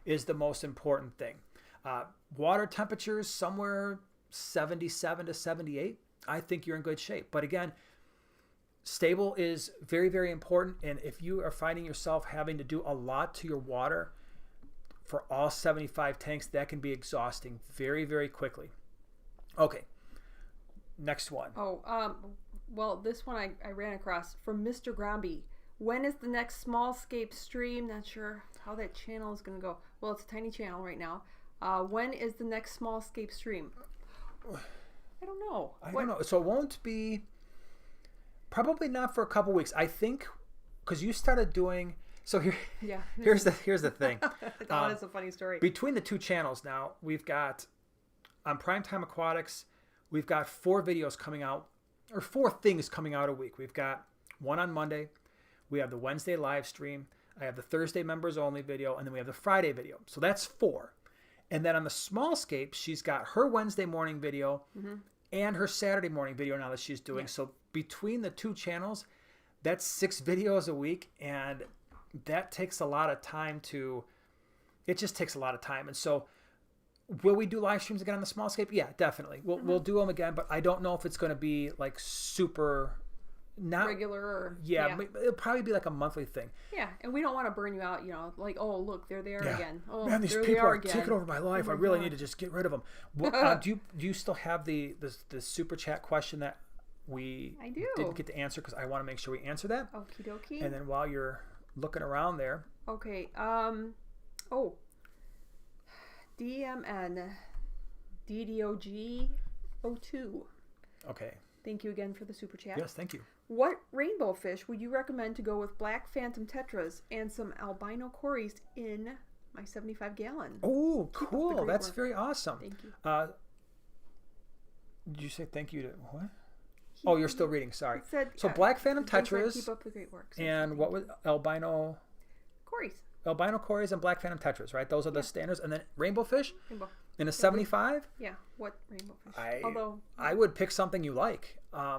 is the most important thing. Water temperatures somewhere 77 to 78. I think you're in good shape. But again, stable is very, very important. And if you are finding yourself having to do a lot to your water for all 75 tanks, that can be exhausting very, very quickly. Okay, next one. Well, this one I ran across from Mr. Gromby. When is the next small scape stream? Not sure how that channel is going to go. Well, it's a tiny channel right now. When is the next small scape stream? I don't know. I don't know. So it won't be, probably not for a couple weeks. I think because you started doing, so here's the thing. That is a funny story. Between the two channels now, we've got on Primetime Aquatics, we've got 4 videos coming out, or 4 things coming out a week. We've got one on Monday. We have the Wednesday live stream. I have the Thursday members only video, and then we have the Friday video. So that's 4. And then on the small scape, she's got her Wednesday morning video and her Saturday morning video now that she's doing. Yeah. So between the 2 channels, that's 6 videos a week. And that takes a lot of time it just takes a lot of time. And so will we do live streams again on the small scape? Yeah, definitely. We'll do them again, but I don't know if it's going to be like super... not regular or it'll probably be like a monthly thing. Yeah, and we don't want to burn you out, like, oh look, they're there again. Oh man, these people are taking over my life. I really need to just get rid of them. What, do you still have the super chat question that we didn't get to answer, because I want to make sure we answer that. Okie dokie. And then while you're looking around there, okay, DMN DDOG 02. Okay. Thank you again for the super chat. Yes, thank you. What rainbow fish would you recommend to go with black phantom tetras and some albino cories in my 75-gallon? Oh, cool. That's very awesome. Thank you. Did you say thank you to what? Oh, you're still reading. Sorry. Said, so black phantom tetras. Keep up the great work. And what was albino? Cories. Albino cories and black phantom tetras, right? Those are the standards. And then rainbow fish? Rainbow. In a 75? Yeah. What rainbow fish? I would pick something you like. In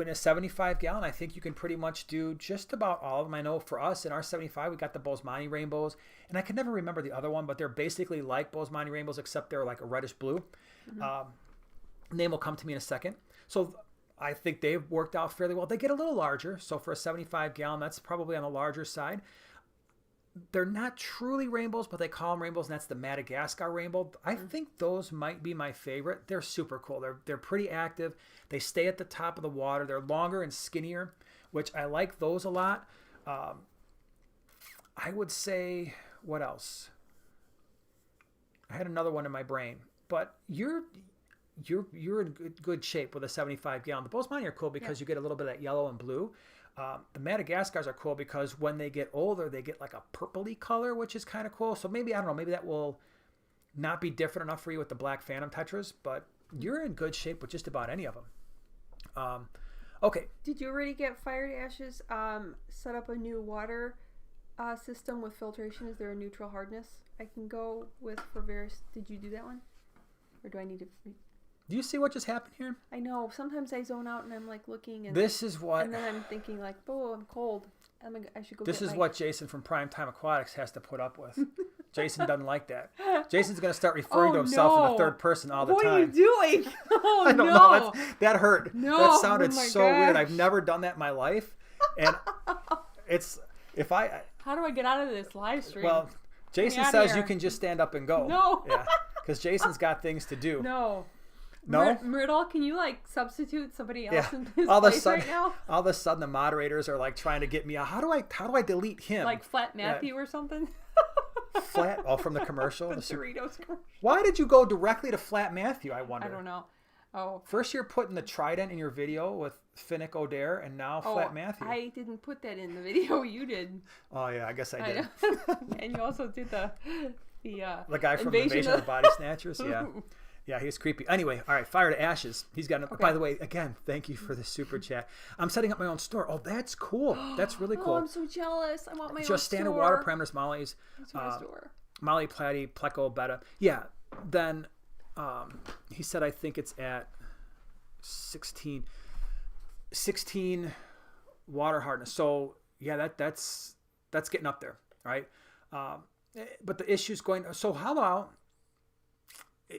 a 75-gallon, I think you can pretty much do just about all of them. I know for us in our 75, we got the Bosemani rainbows, and I can never remember the other one, but they're basically like Bosemani rainbows, except they're like a reddish blue. Name will come to me in a second. So I think they've worked out fairly well. They get a little larger, so for a 75-gallon, that's probably on the larger side. They're not truly rainbows, but they call them rainbows, and that's the Madagascar rainbow. I think those might be my favorite. They're super cool. They're pretty active. They stay at the top of the water. They're longer and skinnier, which I like those a lot. I would say, what else? I had another one in my brain, but you're in good shape with a 75-gallon. The Bosemani are cool because you get a little bit of that yellow and blue. The Madagascars are cool because when they get older, they get like a purpley color, which is kind of cool. So maybe, I don't know, maybe that will not be different enough for you with the black phantom tetras, but you're in good shape with just about any of them. Okay. Did you already get Fired Ashes set up a new water system with filtration? Is there a neutral hardness I can go with for various? Did you do that one? Or do I need to... Do you see what just happened here? I know. Sometimes I zone out and I'm like looking, and this is what, and then I'm thinking like, oh, I'm cold. I should go. This is what Jason from Primetime Aquatics has to put up with. Jason doesn't like that. Jason's going to start referring to himself in the third person all the time. What are you doing? Oh, I don't know. That hurt. No. That sounded so weird. I've never done that in my life, and it's if I. How do I get out of this live stream? Well, Jason says you can just stand up and go. No. Yeah, because Jason's got things to do. No. No? Myrtle, can you like substitute somebody else in his all place right now? All of a sudden the moderators are like trying to get me out. How do I delete him? Like Flat Matthew or something? Flat? Oh, from the commercial? The Doritos commercial. Why did you go directly to Flat Matthew, I wonder? I don't know. Oh. First you're putting the trident in your video with Finnick O'Dare, and now Flat Matthew. I didn't put that in the video. You did. Oh, yeah, I guess I did. And you also did the The guy from Invasion of the Body Snatchers. Yeah. Yeah, he's creepy. Anyway, all right, fire to ashes. He's got. By the way, again, thank you for the super chat. I'm setting up my own store. Oh, that's cool. That's really cool. Oh, I'm so jealous. I want my own Just standard store. water parameters, mollies, Store. molly, platy, pleco, beta. Yeah. Then he said I think it's at 16 water hardness. So yeah, that's getting up there, right? But the issue's going. So how about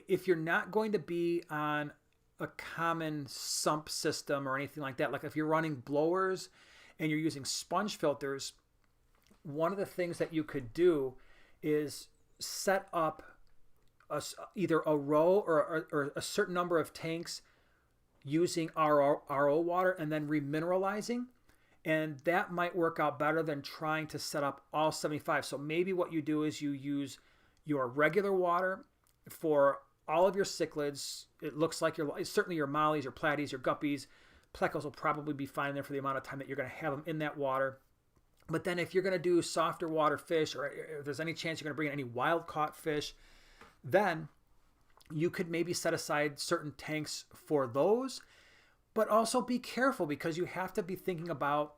if you're not going to be on a common sump system or anything like that, like if you're running blowers and you're using sponge filters, one of the things that you could do is set up either a row or a certain number of tanks using RO water and then remineralizing. And that might work out better than trying to set up all 75. So maybe what you do is you use your regular water for all of your cichlids. It looks like certainly your mollies, your platies, your guppies, plecos will probably be fine there for the amount of time that you're going to have them in that water. But then if you're going to do softer water fish, or if there's any chance you're going to bring in any wild caught fish, then you could maybe set aside certain tanks for those. But also be careful, because you have to be thinking about,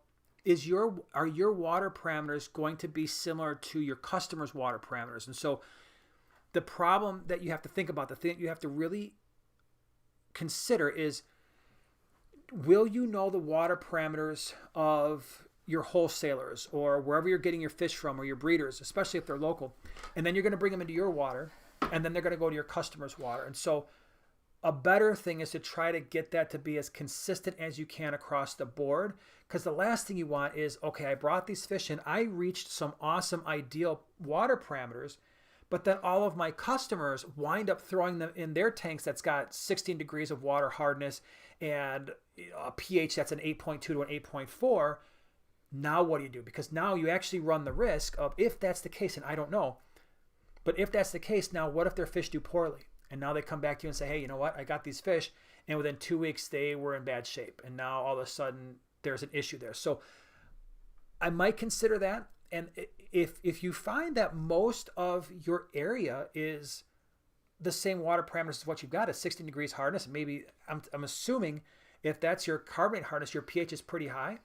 are your water parameters going to be similar to your customer's water parameters? And so the problem that you have to think about, the thing that you have to really consider is, will you know the water parameters of your wholesalers or wherever you're getting your fish from, or your breeders, especially if they're local? And then you're going to bring them into your water, and then they're going to go to your customer's water. And so a better thing is to try to get that to be as consistent as you can across the board, because the last thing you want is, okay, I brought these fish in, I reached some awesome ideal water parameters, but then all of my customers wind up throwing them in their tanks that's got 16 degrees of water hardness and a pH that's an 8.2 to an 8.4. Now what do you do? Because now you actually run the risk of, if that's the case, and I don't know, but if that's the case, now what if their fish do poorly? And now they come back to you and say, hey, you know what? I got these fish, and within 2 weeks they were in bad shape. And now all of a sudden there's an issue there. So I might consider that. And if you find that most of your area is the same water parameters as what you've got, at 16 degrees hardness, maybe I'm assuming if that's your carbonate hardness, your pH is pretty high,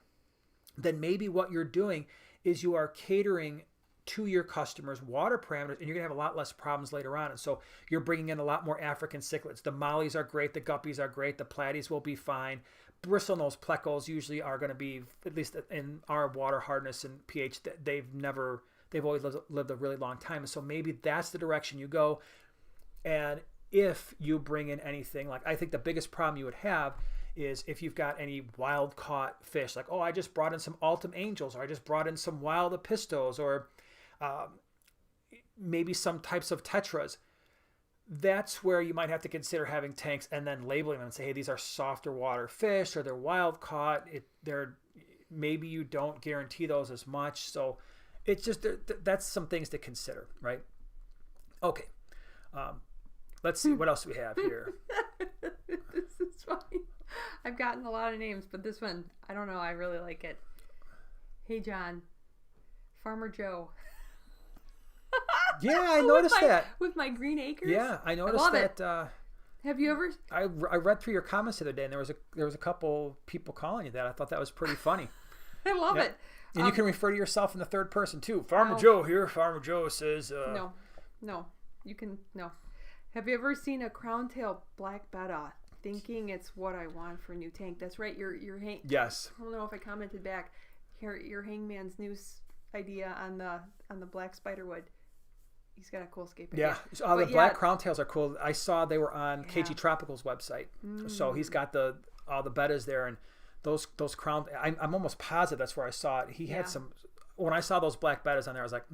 then maybe what you're doing is you are catering to your customers' water parameters, and you're going to have a lot less problems later on. And so you're bringing in a lot more African cichlids. The mollies are great. The guppies are great. The platies will be fine. Bristlenose plecos usually are going to be, at least in our water hardness and pH, they've always lived a really long time. And so maybe that's the direction you go. And if you bring in anything, like, I think the biggest problem you would have is if you've got any wild caught fish, like, oh, I just brought in some Altum Angels, or I just brought in some wild Apistos, or maybe some types of tetras. That's where you might have to consider having tanks and then labeling them and say, hey, these are softer water fish, or they're wild caught. Maybe you don't guarantee those as much. So it's just, that's some things to consider, right? Okay. Let's see. What else do we have here? This is funny. I've gotten a lot of names, but this one, I don't know. I really like it. Hey, John. Farmer Joe. Yeah, I noticed that. With my green acres. Yeah, I noticed that. Have you ever? I read through your comments the other day, and there was a couple people calling you that. I thought that was pretty funny. I love it. And you can refer to yourself in the third person too. Farmer Joe here. Farmer Joe says. No. You can no. Have you ever seen a crown tail black betta? Thinking it's what I want for a new tank. That's right. Your hang. Yes. I don't know if I commented back. Here, your hangman's news idea on the black spiderwood. He's got a cool scape idea. Yeah, the black crown tails are cool. I saw they were on KG Tropical's website. So he's got all the bettas there, and those crown. I'm almost positive that's where I saw it. He had some. When I saw those black bettas on there, I was like,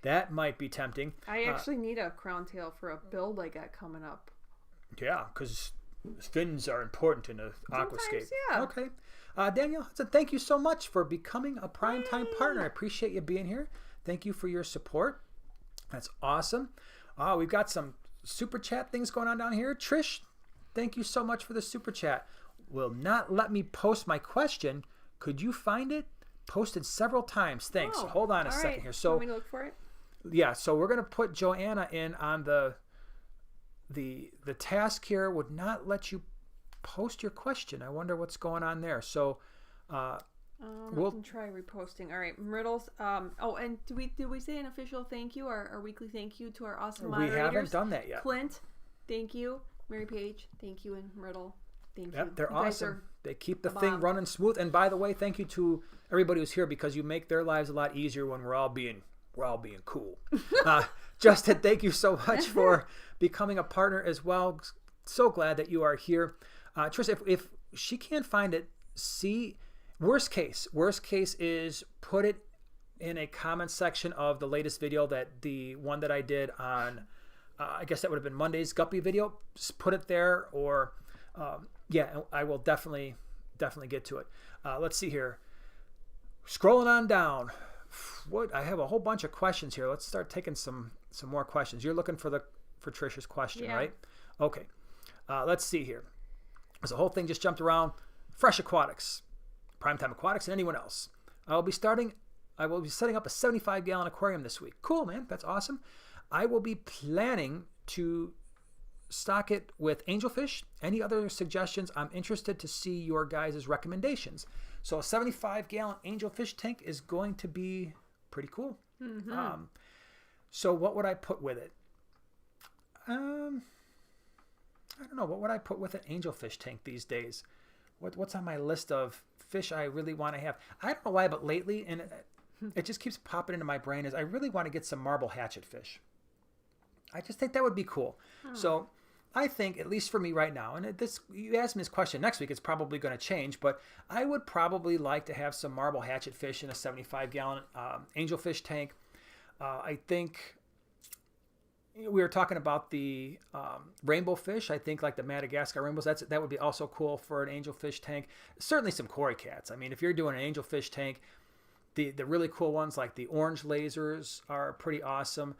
that might be tempting. I actually need a crown tail for a build I got coming up. Yeah, because fins are important in an aquascape. Yeah. Okay. Daniel, thank you so much for becoming a primetime partner. I appreciate you being here. Thank you for your support. That's awesome. We've got some super chat things going on down here. Trish, thank you so much for the super chat. Will not let me post my question. Could you find it? Posted several times. Thanks. Hold on a second here. So want me to look for it? yeah, so we're going to put Joanna in on the task here would not let you post your question. I wonder what's going on there. So we'll try reposting. All right, Myrtle's. Oh, and did we say an official thank you, our weekly thank you to our awesome moderators? We haven't done that yet. Clint, thank you. Mary Page, thank you, and Myrtle, thank you. They're you awesome. They keep the thing running smooth. And by the way, thank you to everybody who's here because you make their lives a lot easier when we're all being cool. Justin, thank you so much for becoming a partner as well. So glad that you are here. Trish, if she can't find it, see, worst case is put it in a comment section of the latest video, that the one that I did on, I guess that would have been Monday's guppy video. Just put it there, or yeah, I will definitely get to it. Let's see here. Scrolling on down. I have a whole bunch of questions here. Let's start taking some more questions. You're looking for Trisha's question, right? Okay. Let's see here. There's a whole thing just jumped around. Fresh Aquatics, Primetime Aquatics, and anyone else. I will be setting up a 75-gallon aquarium this week. Cool, man. That's awesome. I will be planning to stock it with angelfish. Any other suggestions? I'm interested to see your guys' recommendations. So a 75-gallon angelfish tank is going to be pretty cool. Mm-hmm. So what would I put with it? I don't know. What would I put with an angelfish tank these days? What's on my list of fish I really want to have? I don't know why, but lately, and it just keeps popping into my brain, is I really want to get some marble hatchet fish. I just think that would be cool. So I think, at least for me right now, and you asked me this question next week, it's probably going to change, but I would probably like to have some marble hatchet fish in a 75-gallon angelfish tank. I think we were talking about the rainbow fish. I think like the Madagascar rainbows, that would be also cool for an angelfish tank. Certainly some koi cats. I mean, if you're doing an angelfish tank, the really cool ones like the orange lasers are pretty awesome.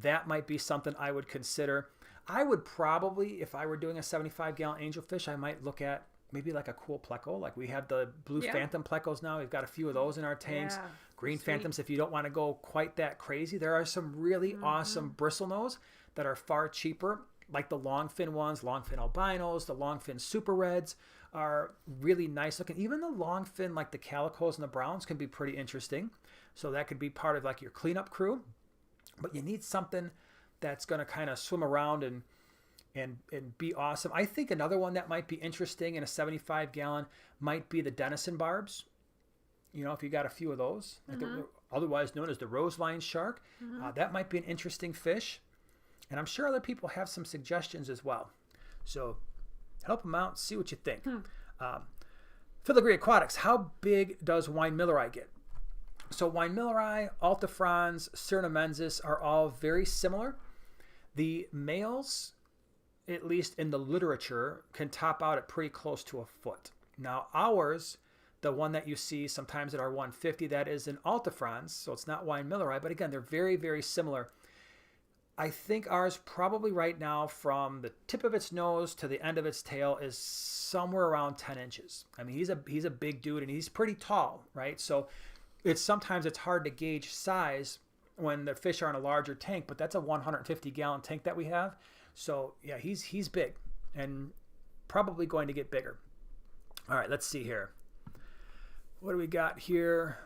That might be something I would consider. I would probably, if I were doing a 75-gallon angelfish, I might look at maybe like a cool pleco. Like we have the blue phantom plecos now. We've got a few of those in our tanks. Yeah, green phantoms, if you don't want to go quite that crazy. There are some really awesome bristlenose that are far cheaper, like the longfin ones, longfin albinos, the longfin super reds are really nice looking. Even the longfin, like the calicos and the browns, can be pretty interesting. So that could be part of like your cleanup crew. But you need something that's going to kind of swim around and be awesome. I think another one that might be interesting in a 75-gallon might be the Denison barbs. You know, if you got a few of those, otherwise known as the rosevine shark, that might be an interesting fish. And I'm sure other people have some suggestions as well. So help them out, see what you think. Filigree Aquatics, how big does wine milleri get? So wine milleri, altifrons, cernamensis are all very similar. The males, at least in the literature, can top out at pretty close to a foot. Now ours, the one that you see sometimes at our 150, that is an altifrons, so it's not wine milleri, but again, they're very, very similar. I think ours probably right now from the tip of its nose to the end of its tail is somewhere around 10 inches. I mean, he's a big dude and he's pretty tall, right? So sometimes it's hard to gauge size when the fish are in a larger tank, but that's a 150-gallon tank that we have. So yeah, he's big and probably going to get bigger. All right, let's see here. What do we got here?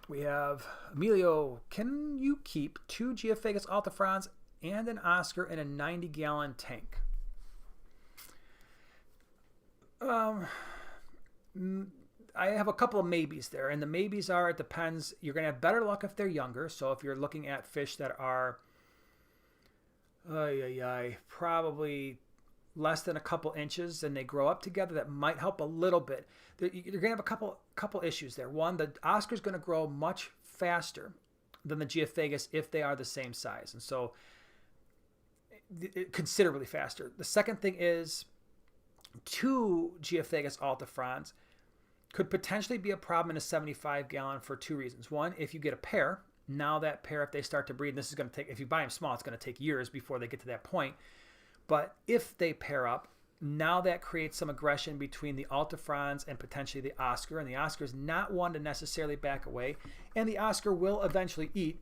We have Emilio. Can you keep 2 Geophagus altifrons and an Oscar in a 90-gallon tank? I have a couple of maybes there, and the maybes are, it depends. You're going to have better luck if they're younger. So if you're looking at fish that are probably less than a couple inches and they grow up together, that might help a little bit. You're going to have a couple issues there. One, the Oscar's going to grow much faster than the Geophagus if they are the same size, and so considerably faster. The second thing is 2 Geophagus altifrons could potentially be a problem in a 75-gallon for 2 reasons. One, if you get a pair, now that pair, if they start to breed, and this is going to take, if you buy them small, it's going to take years before they get to that point. But if they pair up, now that creates some aggression between the altifrons and potentially the Oscar. And the Oscar is not one to necessarily back away. And the Oscar will eventually eat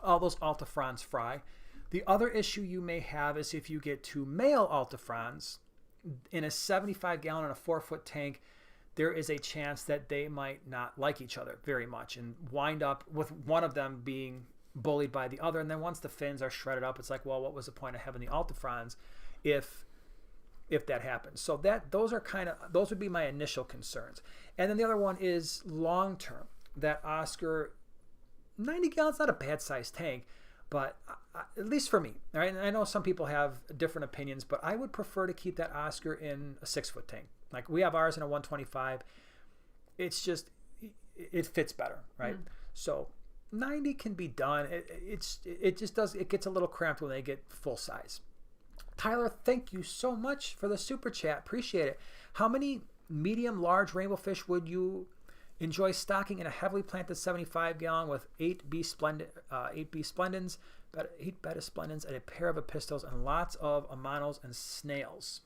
all those altifrons fry. The other issue you may have is if you get 2 male altifrons in a 75 gallon and a 4-foot tank, there is a chance that they might not like each other very much and wind up with one of them being bullied by the other. And then once the fins are shredded up, it's like, well, what was the point of having the altifrons if that happens? So those would be my initial concerns. And then the other one is long term. That Oscar 90 gallons, not a bad sized tank, but at least for me, all right? And I know some people have different opinions, but I would prefer to keep that Oscar in a 6-foot tank. Like we have ours in a 125. It's just, it fits better, right? So 90 can be done. It gets a little cramped when they get full size. Tyler, thank you so much for the super chat. Appreciate it. How many medium, large rainbow fish would you enjoy stocking in a heavily planted 75 gallon with 8 B splendens, 8 beta splendens, and a pair of epistles and lots of amanos and snails?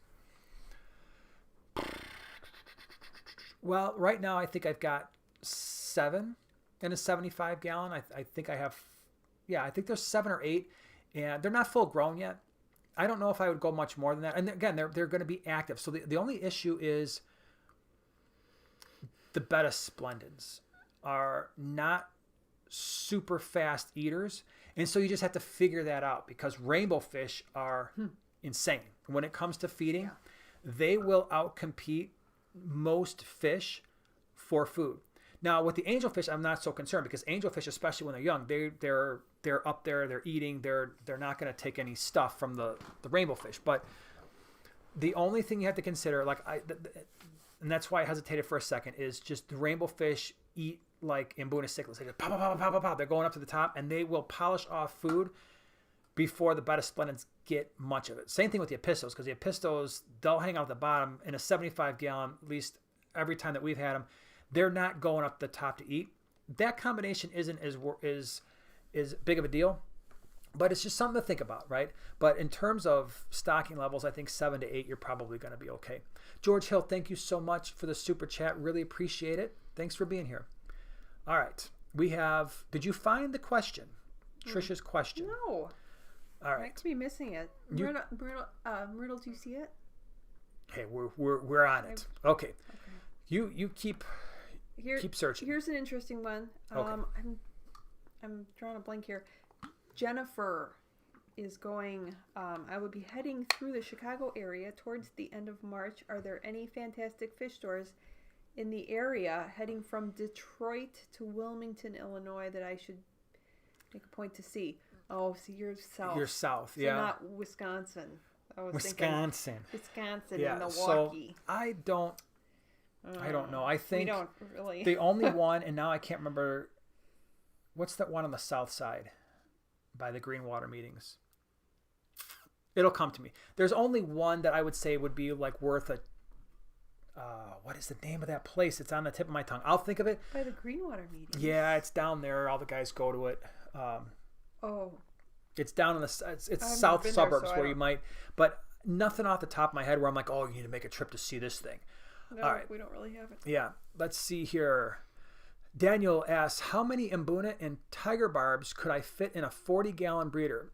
Well, right now I think I've got 7 in a 75 gallon. I think I have, I think there's 7 or 8, and they're not full grown yet. I don't know if I would go much more than that. And again, they're going to be active. So the only issue is the beta splendens are not super fast eaters. And so you just have to figure that out, because rainbow fish are insane. When it comes to feeding, they will outcompete most fish for food. Now with the angelfish, I'm not so concerned, because angelfish, especially when they're young, they're up there, they're eating, they're not going to take any stuff from the rainbow fish. But the only thing you have to consider, and that's why I hesitated for a second, is just the rainbow fish eat like Mbuna cichlids. They just pop, pop, pop, pop, pop, pop. They're going up to the top, and they will polish off food before the beta splendens get much of it. Same thing with the epistos, because the epistos, they'll hang out at the bottom in a 75 gallon, at least every time that we've had them. They're not going up the top to eat. That combination isn't as big of a deal, but it's just something to think about, right? But in terms of stocking levels, I think 7 to 8, you're probably going to be okay. George Hill, thank you so much for the super chat. Really appreciate it. Thanks for being here. All right. Did you find the question? Trisha's question. No. All right. I could be missing it. Myrtle, do you see it? Hey, we're on it. Okay. You keep searching. Here's an interesting one. Okay. I'm drawing a blank here. Jennifer is going, I would be heading through the Chicago area towards the end of March. Are there any fantastic fish stores in the area heading from Detroit to Wilmington, Illinois, that I should make a point to see? Oh, see, you're south. You're south, so yeah. Not Wisconsin. I was Wisconsin and So Milwaukee. I don't know. I think we don't really. The only one, and now I can't remember, what's that one on the south side by the Greenwater meetings? It'll come to me. There's only one that I would say would be like worth a, what is the name of that place? It's on the tip of my tongue. I'll think of it. By the Greenwater meetings. Yeah, it's down there. All the guys go to it. It's down in the it's south suburbs there, where you might, but nothing off the top of my head where I'm like, oh, you need to make a trip to see this thing. No, all right. We don't really have it. Yeah, let's see here. Daniel asks, how many Mbuna and tiger barbs could I fit in a 40-gallon breeder?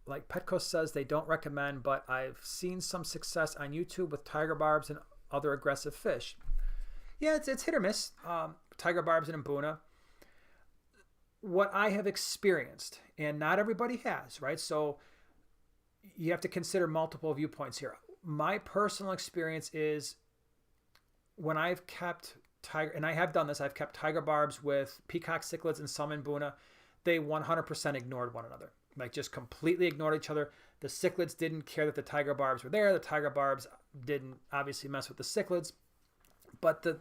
Like Petco says, they don't recommend, but I've seen some success on YouTube with tiger barbs and other aggressive fish. Yeah, it's hit or miss. Tiger barbs and Mbuna. What I have experienced, and not everybody has, right? So you have to consider multiple viewpoints here. My personal experience is when I've kept tiger, and I have done this, I've kept tiger barbs with peacock cichlids and some Mbuna. They 100% ignored one another, like just completely ignored each other. The cichlids didn't care that the tiger barbs were there. The tiger barbs didn't obviously mess with the cichlids. But the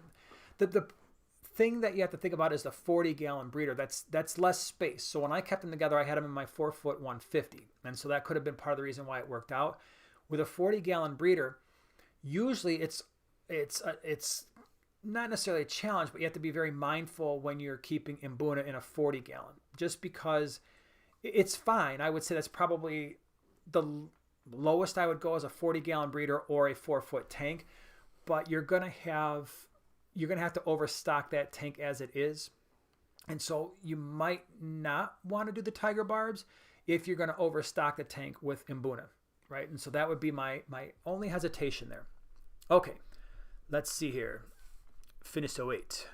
thing that you have to think about is the 40-gallon breeder. That's less space. So when I kept them together, I had them in my 4-foot 150. And so that could have been part of the reason why it worked out. With a 40-gallon breeder, usually it's not necessarily a challenge, but you have to be very mindful when you're keeping Mbuna in a 40-gallon. Just because it's fine. I would say that's probably the lowest I would go as a 40-gallon breeder or a 4-foot tank. But you're gonna have to overstock that tank as it is. And so you might not want to do the tiger barbs if you're going to overstock the tank with Mbuna, right? And so that would be my only hesitation there. Okay, let's see here. Finish 08.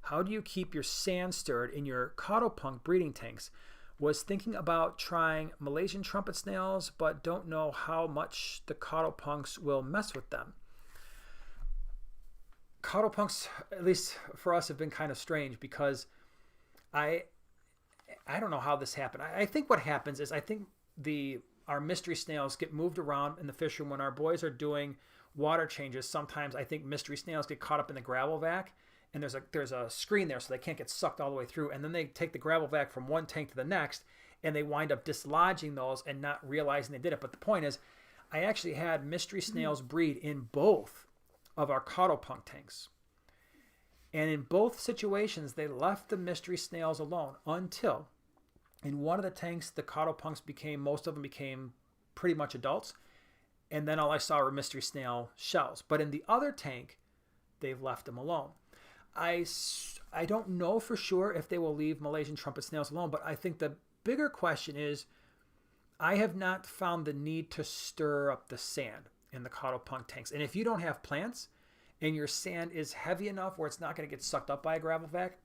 How do you keep your sand stirred in your caudal-punk breeding tanks? Was thinking about trying Malaysian trumpet snails, but don't know how much the caudal-punks will mess with them. Caudal-punks, at least for us, have been kind of strange because I don't know how this happened. I think what happens is I think our mystery snails get moved around in the fish room when our boys are doing water changes. Sometimes I think mystery snails get caught up in the gravel vac, and there's a screen there so they can't get sucked all the way through. And then they take the gravel vac from one tank to the next, and they wind up dislodging those and not realizing they did it. But the point is, I actually had mystery snails breed in both of our caudal-punk tanks. And in both situations, they left the mystery snails alone until in one of the tanks, the caudal-punks most of them became pretty much adults. And then all I saw were mystery snail shells. But in the other tank, they've left them alone. I don't know for sure if they will leave Malaysian trumpet snails alone, but I think the bigger question is, I have not found the need to stir up the sand in the caudal-punk tanks. And if you don't have plants, and your sand is heavy enough where it's not going to get sucked up by a gravel vac,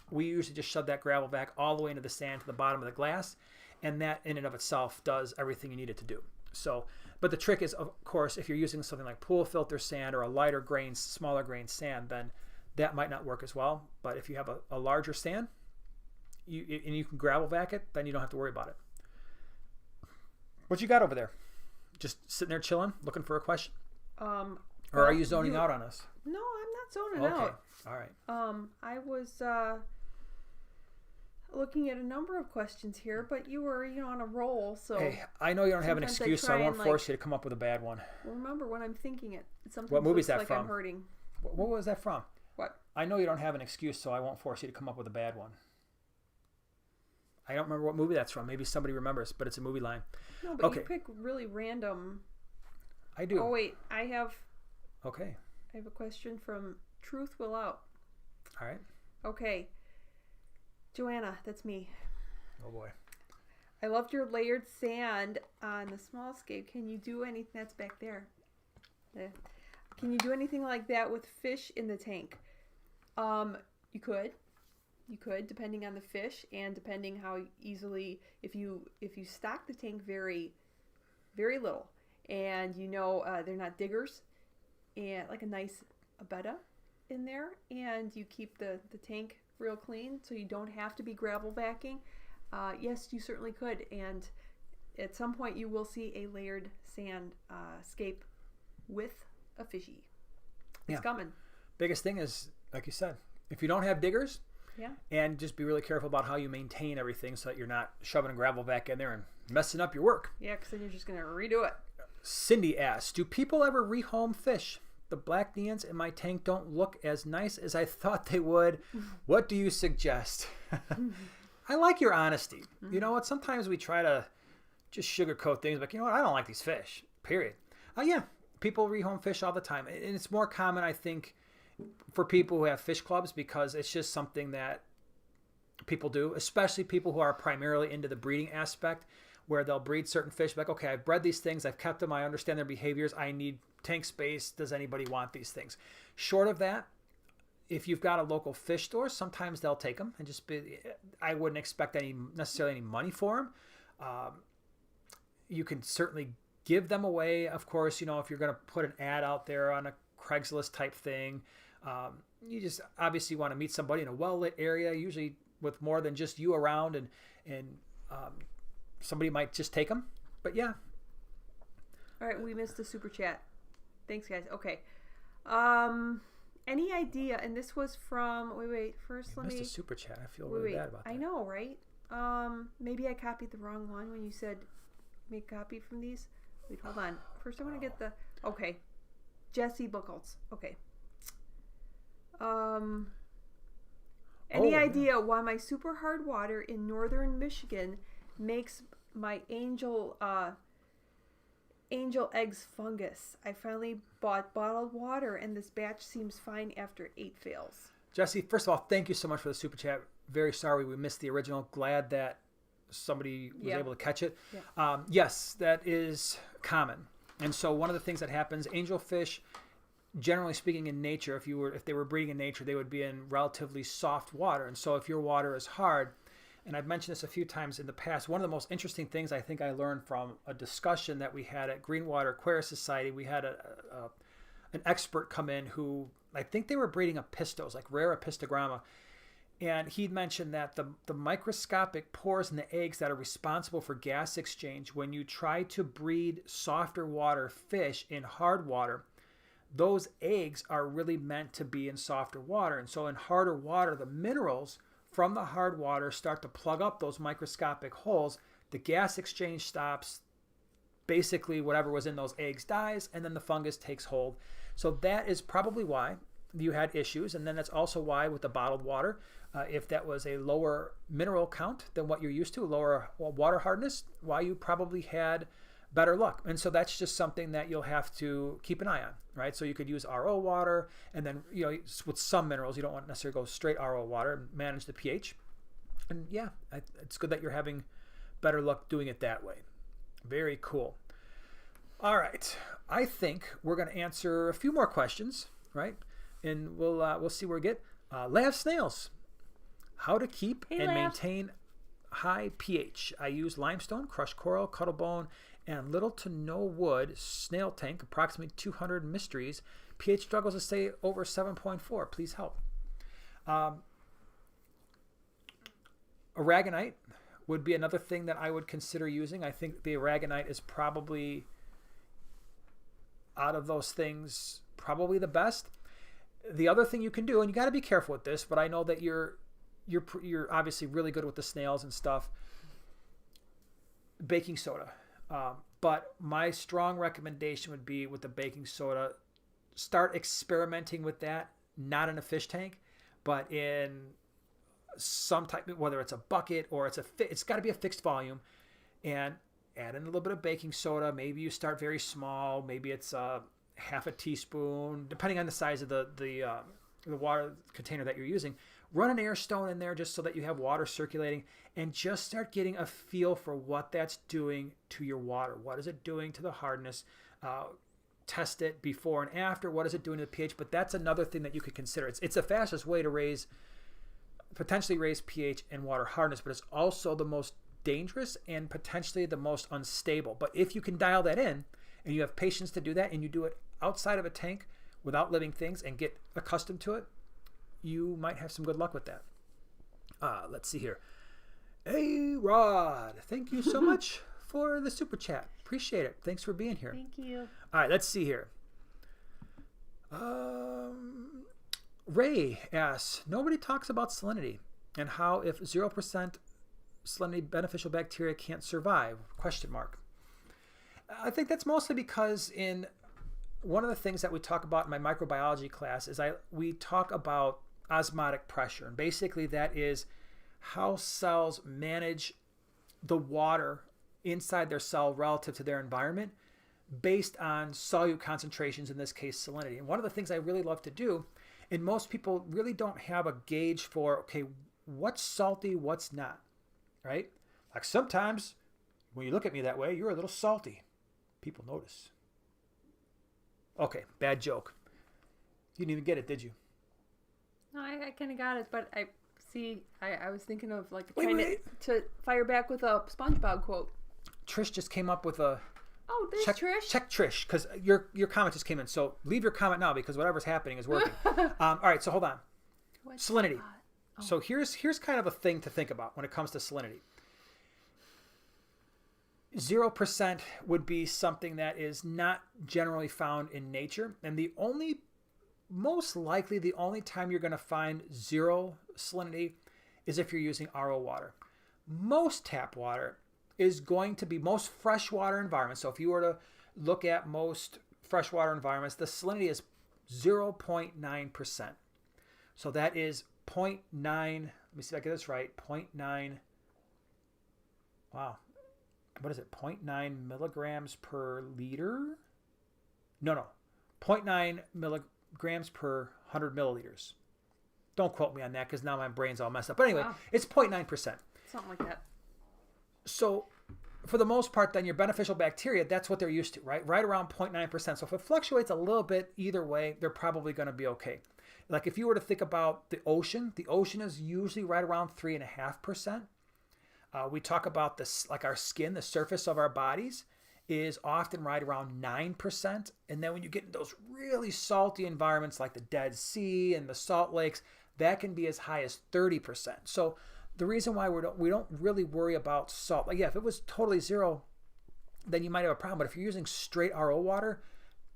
we usually just shove that gravel vac all the way into the sand to the bottom of the glass, and that in and of itself does everything you need it to do. So, but the trick is, of course, if you're using something like pool filter sand or a lighter grain, smaller grain sand, then that might not work as well. But if you have a larger sand, and you can gravel vac it, then you don't have to worry about it. What you got over there? Just sitting there chilling, looking for a question? Or are you zoning out on us? No, I'm not zoning out. All right. I was looking at a number of questions here, but you were, on a roll, so. Hey, I know you don't have an excuse, so I won't force you to come up with a bad one. Well, remember, when I'm thinking it sometimes what movie is looks that like from? I'm hurting. What was that from? What? I know you don't have an excuse, so I won't force you to come up with a bad one. I don't remember what movie that's from. Maybe somebody remembers, but it's a movie line. No, but you pick really random. I do. Oh, wait. I have a question from Truth Will Out. All right. Okay. Joanna, that's me. Oh, boy. I loved your layered sand on the small scape. Can you do anything? That's back there. Can you do anything like that with fish in the tank? You could. You could, depending on the fish and depending how easily, if you stock the tank very, very little, and they're not diggers, and like a nice abetta in there, and you keep the tank real clean so you don't have to be gravel vacuuming, yes, you certainly could. And at some point you will see a layered sand scape with a fishy. It's coming. Biggest thing is, like you said, if you don't have diggers, and just be really careful about how you maintain everything so that you're not shoving a gravel vac in there and messing up your work. Yeah, because then you're just going to redo it. Cindy asks, do people ever rehome fish? The black neons in my tank don't look as nice as I thought they would. What do you suggest? I like your honesty. You know what? Sometimes we try to just sugarcoat things, but you know what? I don't like these fish, period. Yeah, people rehome fish all the time. And it's more common, I think, for people who have fish clubs, because it's just something that people do, especially people who are primarily into the breeding aspect, where they'll breed certain fish. Like, okay, I've bred these things, I've kept them, I understand their behaviors, I need tank space. Does anybody want these things? Short of that, if you've got a local fish store, sometimes they'll take them and just be, I wouldn't expect necessarily any money for them. You can certainly give them away. Of course, if you're going to put an ad out there on a Craigslist type thing, you just obviously want to meet somebody in a well-lit area, usually with more than just you around, and somebody might just take them. But yeah. All right, we missed a super chat. Thanks, guys. Okay. Any idea? And this was from. Wait. First, let me. Missed a super chat. I feel really bad about that. I know, right? Maybe I copied the wrong one when you said make copy from these. Wait, hold on. First, I want to get the. Okay. Jesse Buckles. Okay. Any idea why my super hard water in northern Michigan makes my angel eggs fungus? I finally bought bottled water and this batch seems fine after 8 fails. Jesse, first of all, thank you so much for the super chat. very sorry we missed the original. Glad that somebody was able to catch it. Yeah. Yes, that is common. And so one of the things that happens, angelfish, generally speaking, in nature, if they were breeding in nature, they would be in relatively soft water. And so if your water is hard, and I've mentioned this a few times in the past, one of the most interesting things I think I learned from a discussion that we had at Greenwater Aquarium Society, we had an expert come in who, I think they were breeding apistos, like rare apistogramma. And he mentioned that the microscopic pores in the eggs that are responsible for gas exchange, when you try to breed softer water fish in hard water, those eggs are really meant to be in softer water. And so in harder water, the minerals from the hard water start to plug up those microscopic holes. The gas exchange stops. Basically, whatever was in those eggs dies, and then the fungus takes hold. So that is probably why you had issues. And then that's also why with the bottled water, if that was a lower mineral count than what you're used to, lower water hardness, why you probably had better luck. And so that's just something that you'll have to keep an eye on, right? So you could use RO water, and then, you know, with some minerals, you don't want to necessarily go straight RO water and manage the pH. And yeah, it's good that you're having better luck doing it that way. Very cool. All right. I think we're going to answer a few more questions, right? And we'll see where we get. Lab snails. How to keep and maintain high pH. I use limestone, crushed coral, cuttlebone, and little to no wood snail tank, approximately 200 mysteries. pH struggles to stay over 7.4. Please help. Aragonite would be another thing that I would consider using. I think the aragonite is probably, out of those things, probably the best. The other thing you can do, and you got to be careful with this, but I know that you're obviously really good with the snails and stuff, baking soda. But my strong recommendation would be with the baking soda, start experimenting with that, not in a fish tank, but in some type, whether it's a bucket or it's got to be a fixed volume, and add in a little bit of baking soda. Maybe you start very small. Maybe it's half a teaspoon, depending on the size of the water container that you're using. Run an air stone in there just so that you have water circulating, and just start getting a feel for what that's doing to your water. What is it doing to the hardness? Test it before and after. What is it doing to the pH? But that's another thing that you could consider. It's the fastest way to potentially raise pH and water hardness, but it's also the most dangerous and potentially the most unstable. But if you can dial that in, and you have patience to do that, and you do it outside of a tank without living things and get accustomed to it, you might have some good luck with that. Let's see here. Hey, Rod, thank you so much for the super chat. Appreciate it. Thanks for being here. Thank you. All right, let's see here. Ray asks, nobody talks about salinity and how if 0% salinity beneficial bacteria can't survive? ? I think that's mostly because in one of the things that we talk about in my microbiology class is we talk about osmotic pressure. And basically that is how cells manage the water inside their cell relative to their environment based on solute concentrations, in this case salinity. And one of the things I really love to do, and most people really don't have a gauge for, okay, what's salty, what's not, right? Like sometimes when you look at me that way, you're a little salty. People notice. Okay, bad joke. You didn't even get it, did you? No, I kind of got it, but I was thinking of like Wait. to fire back with a SpongeBob quote. Trish just came up with a... Oh, there's Trish. Check Trish, because your comment just came in. So leave your comment now, because whatever's happening is working. All right, so hold on. Salinity. Oh. So here's kind of a thing to think about when it comes to salinity. 0% would be something that is not generally found in nature. And most likely the only time you're going to find 0 salinity is if you're using RO water. Most tap water is going to be, most freshwater environments. So if you were to look at most freshwater environments, the salinity is 0.9%. So that is 0.9, let me see if I get this right, 0.9, wow. What is it? 0.9 milligrams per liter? No. 0.9 milligrams per 100 milliliters. Don't quote me on that because now my brain's all messed up. But anyway, Wow. it's 0.9%. Something like that. So for the most part, then your beneficial bacteria, that's what they're used to, right? Right around 0.9%. So if it fluctuates a little bit either way, they're probably going to be okay. Like if you were to think about the ocean is usually right around 3.5%. We talk about this, like our skin, the surface of our bodies is often right around 9%. And then when you get in those really salty environments like the Dead Sea and the salt lakes, that can be as high as 30%. So the reason why we don't really worry about salt, like yeah, if it was totally zero, then you might have a problem. But if you're using straight RO water,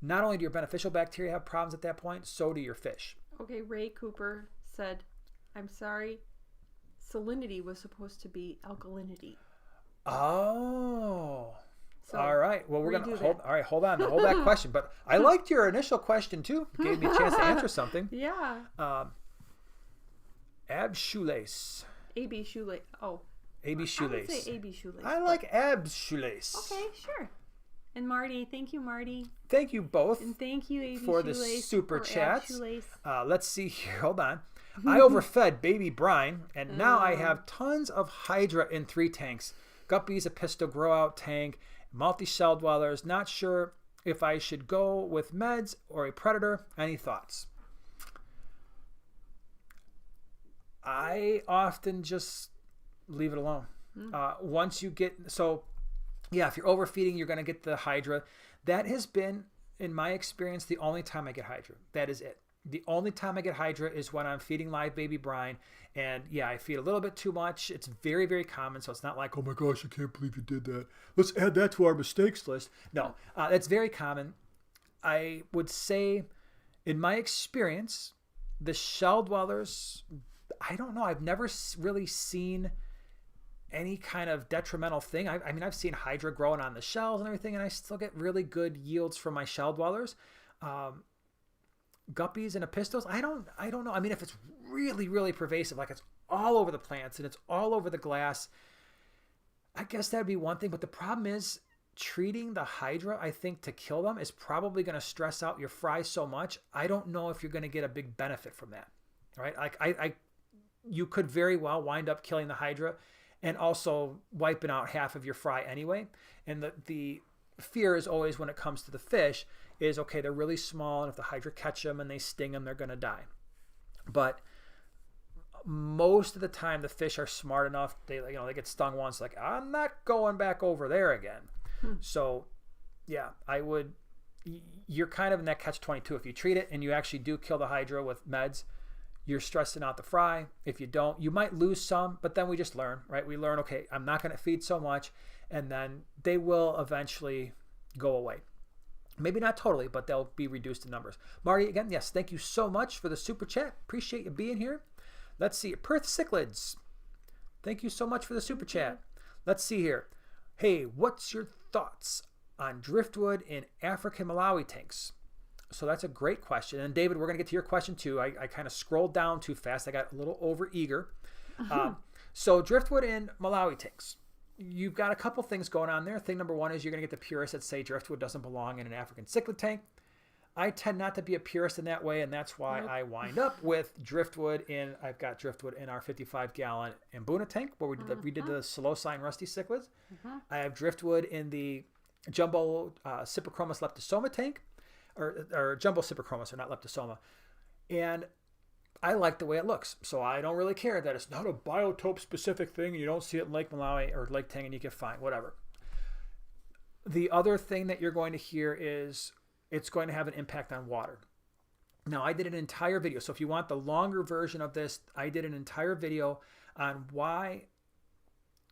not only do your beneficial bacteria have problems at that point, so do your fish. Okay, Ray Cooper said, I'm sorry, salinity was supposed to be alkalinity. Oh. So all right. Well, we're going to hold. that. All right, hold on that question. But I liked your initial question too. It gave me a chance to answer something. Yeah. Ab shoelace. AB shoelace. Oh. AB shoelace. I would say AB shoelace. I like ab shoelace. Okay, sure. And Marty, thank you, Marty. Thank you both. And thank you, AB for the shoelace, super or chats. Shoelace. Let's see here. Hold on. I overfed baby brine, and now I have tons of hydra in 3 tanks. Guppies, a pistol grow out tank, multi-shell dwellers. Not sure if I should go with meds or a predator. Any thoughts? I often just leave it alone. Once you get, so yeah, if you're overfeeding, you're going to get the hydra. That has been, in my experience, the only time I get hydra. That is it. The only time I get hydra is when I'm feeding live baby brine. And yeah, I feed a little bit too much. It's very, very common. So it's not like, oh my gosh, I can't believe you did that. Let's add that to our mistakes list. No, that's very common. I would say, in my experience, the shell dwellers, I don't know. I've never really seen any kind of detrimental thing. I mean, I've seen hydra growing on the shells and everything, and I still get really good yields from my shell dwellers. Guppies and epistles, I don't know. I mean, if it's really, really pervasive, like it's all over the plants and it's all over the glass, I guess that'd be one thing. But the problem is treating the hydra, I think, to kill them is probably going to stress out your fry so much. I don't know if you're going to get a big benefit from that. All right. Like you could very well wind up killing the hydra and also wiping out half of your fry anyway. And the fear is always, when it comes to the fish, is okay, they're really small, and if the hydra catch them and they sting them, they're going to die. But most of the time, the fish are smart enough. They get stung once, like, I'm not going back over there again. So yeah, you're kind of in that catch-22. If you treat it and you actually do kill the hydra with meds, you're stressing out the fry. If you don't, you might lose some, but then we just learn, right? We learn, okay, I'm not going to feed so much, and then they will eventually go away. Maybe not totally, but they'll be reduced in numbers. Marty, again, yes, thank you so much for the super chat. Appreciate you being here. Let's see. Perth Cichlids, thank you so much for the super chat. Let's see here. Hey, what's your thoughts on driftwood in African Malawi tanks? So that's a great question. And David, we're going to get to your question too. I kind of scrolled down too fast. I got a little over eager. So driftwood in Malawi tanks. You've got a couple things going on there. Thing number one is you're going to get the purists that say driftwood doesn't belong in an African cichlid tank. I tend not to be a purist in that way, and that's why I wind up with driftwood I've got driftwood in our 55-gallon Mbuna tank where we did the Silosi and Rusty cichlids. I have driftwood in the jumbo Cyprichromis leptosoma tank, or jumbo Cyprichromis, or not leptosoma. And I like the way it looks, so I don't really care that it's not a biotope specific thing and you don't see it in Lake Malawi or Lake Tanganyika, fine, whatever. The other thing that you're going to hear is it's going to have an impact on water. Now, I did an entire video, so if you want the longer version of this, I did an entire video on why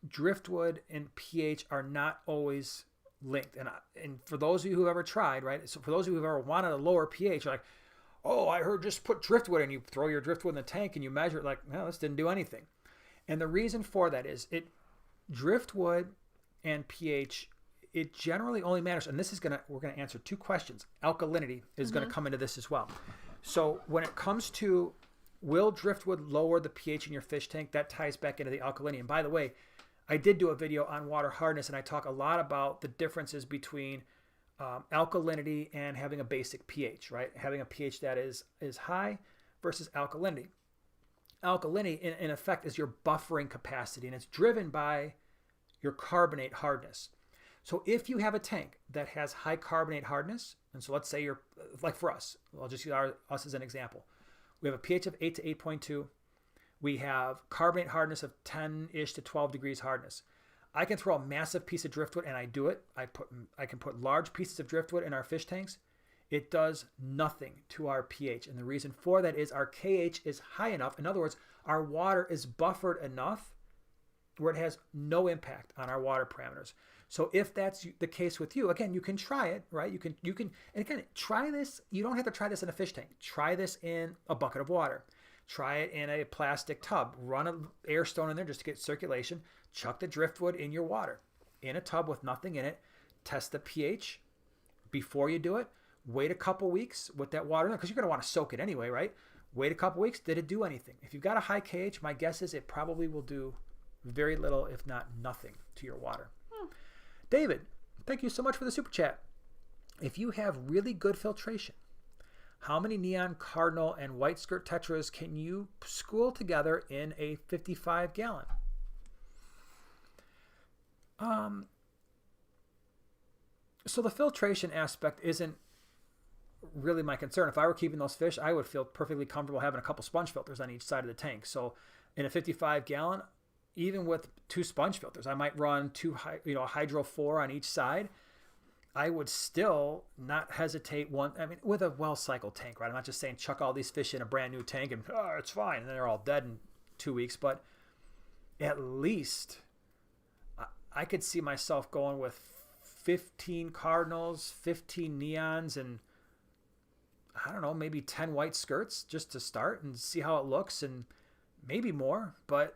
driftwood and pH are not always linked. And for those of you who've ever tried, right, so for those of you who've ever wanted a lower pH, you're like, oh, I heard just put driftwood and you throw your driftwood in the tank and you measure it, like, no, this didn't do anything. And the reason for that is driftwood and pH, it generally only matters, and we're going to answer 2 questions. Alkalinity is going to come into this as well. So when it comes to will driftwood lower the pH in your fish tank, that ties back into the alkalinity. And by the way, I did do a video on water hardness, and I talk a lot about the differences between alkalinity and having a basic pH, right? Having a pH that is high versus alkalinity. alkalinity in effect is your buffering capacity, and it's driven by your carbonate hardness. So if you have a tank that has high carbonate hardness, and so let's say you're, like for us, I'll just use us as an example. We have a pH of 8 to 8.2. We have carbonate hardness of 10-ish to 12 degrees hardness. I can throw a massive piece of driftwood, and I do it. I can put large pieces of driftwood in our fish tanks. It does nothing to our pH. And the reason for that is our KH is high enough. In other words, our water is buffered enough where it has no impact on our water parameters. So if that's the case with you, again, you can try it, right? You can, and again, try this. You don't have to try this in a fish tank. Try this in a bucket of water. Try it in a plastic tub. Run an air stone in there just to get circulation. Chuck the driftwood in your water in a tub with nothing in it. Test the pH before you do it. Wait a couple weeks with that water in there because you're going to want to soak it anyway, right? Wait a couple weeks. Did it do anything? If you've got a high KH, my guess is it probably will do very little, if not nothing, to your water. David, thank you so much for the super chat. If you have really good filtration, how many neon cardinal and white skirt tetras can you school together in a 55 gallon? So the filtration aspect isn't really my concern. If I were keeping those fish, I would feel perfectly comfortable having a couple sponge filters on each side of the tank. So in a 55 gallon, even with 2 sponge filters, I might run 2 hydro 4 on each side. I would still not hesitate with a well-cycled tank, right? I'm not just saying chuck all these fish in a brand new tank and it's fine, and then they're all dead in 2 weeks, but at least I could see myself going with 15 cardinals, 15 neons, and I don't know, maybe 10 white skirts just to start and see how it looks, and maybe more. But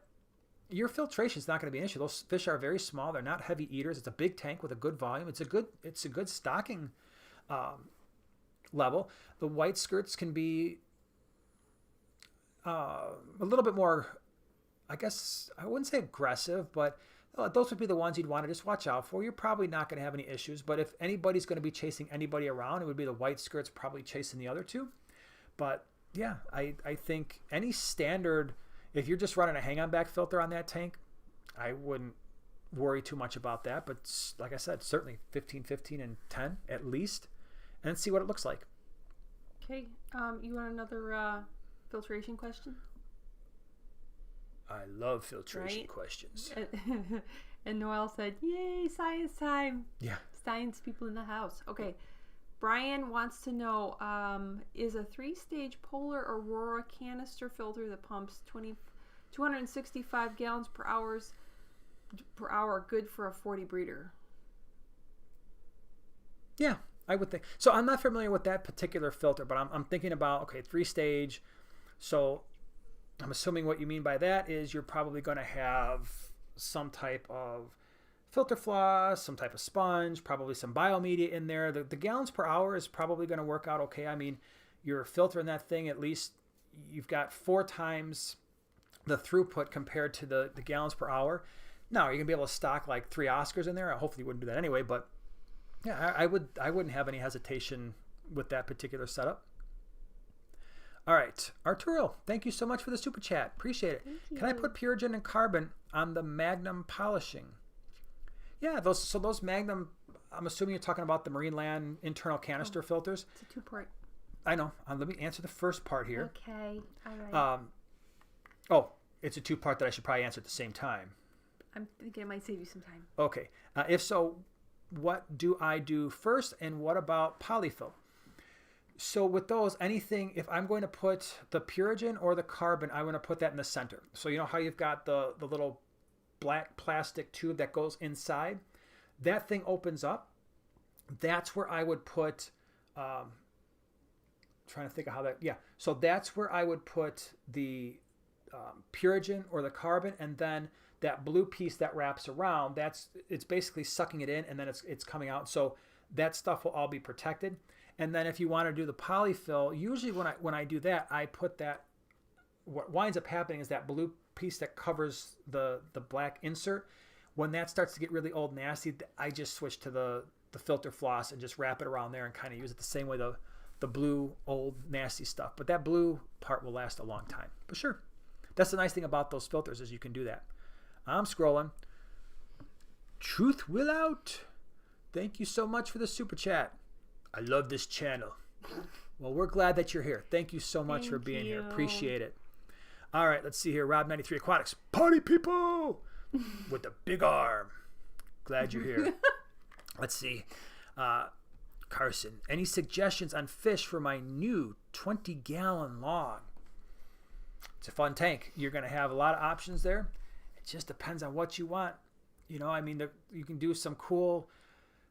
your filtration is not going to be an issue. Those fish are very small. They're not heavy eaters. It's a big tank with a good volume. It's a good stocking level. The white skirts can be a little bit more, I guess, I wouldn't say aggressive, but those would be the ones you'd want to just watch out for. You're probably not going to have any issues, but if anybody's going to be chasing anybody around, it would be the white skirts probably chasing the other two. But yeah, I think any standard, if you're just running a hang-on back filter on that tank, I wouldn't worry too much about that. But like I said, certainly 15, 15, and 10 at least, and see what it looks like. Okay. You want another filtration question? I love filtration questions. And Noelle said, yay, science time. Yeah. Science people in the house. Okay. Brian wants to know, is a 3-stage Polar Aurora canister filter that pumps 265 gallons per hour good for a 40 breeder? Yeah, I would think. So I'm not familiar with that particular filter, but I'm thinking about, okay, 3-stage. So I'm assuming what you mean by that is you're probably going to have some type of filter floss, some type of sponge, probably some biomedia in there. The gallons per hour is probably going to work out okay. I mean, you're filtering that thing, at least you've got 4 times the throughput compared to the gallons per hour. Now, you're going to be able to stock like 3 Oscars in there. Hopefully you wouldn't do that anyway, but yeah, I wouldn't have any hesitation with that particular setup. All right, Arturo, thank you so much for the super chat. Appreciate it. Can I put purigen and carbon on the Magnum polishing? Yeah, those Magnum, I'm assuming you're talking about the Marine Land internal canister filters. It's a 2-part. I know. Let me answer the first part here. Okay, all right. It's a 2-part that I should probably answer at the same time. I'm thinking it might save you some time. Okay. If so, what do I do first, and what about polyfill? So with those, anything, if I'm going to put the purigen or the carbon, I want to put that in the center. So you know how you've got the little black plastic tube that goes inside? That thing opens up. That's where I would put, trying to think of how that, yeah. So that's where I would put the purigen or the carbon, and then that blue piece that wraps around, it's basically sucking it in, and then it's coming out. So that stuff will all be protected. And then if you want to do the polyfill, usually when I do that, I put that, what winds up happening is that blue piece that covers the black insert, when that starts to get really old and nasty, I just switch to the filter floss and just wrap it around there and kind of use it the same way the blue old nasty stuff. But that blue part will last a long time. But sure. that's the nice thing about those filters is you can do that. I'm scrolling. Truth will out. Thank you so much for the super chat. I love this channel. Well, we're glad that you're here. Thank you so much for being here. Appreciate it. All right, let's see here. Rob93 Aquatics. Party people with the big arm. Glad you're here. Let's see. Carson, any suggestions on fish for my new 20-gallon log? It's a fun tank. You're going to have a lot of options there. It just depends on what you want. You know, I mean, you can do some cool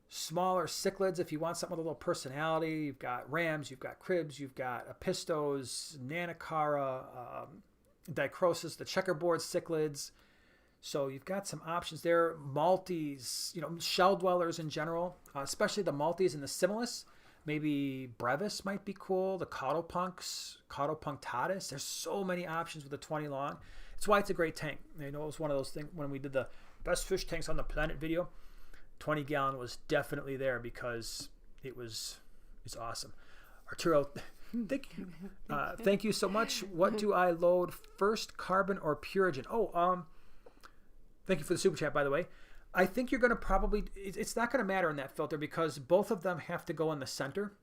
smaller cichlids if you want something with a little personality. You've got rams, you've got cribs, you've got apistos, nanacara, dichrosis, the checkerboard cichlids. So you've got some options there. Maltes, you know, shell dwellers in general, especially the Maltes and the Similis. Maybe brevis might be cool. The caudopunks, caudopunctatus. There's so many options with the 20 long. It's why it's a great tank. You know, it was one of those things when we did the best fish tanks on the planet video. 20-gallon was definitely there because it's awesome. Arturo, thank you so much. What do I load first, carbon or purigen? Thank you for the super chat, by the way. I think you're going to probably, it's not going to matter in that filter because both of them have to go in the center,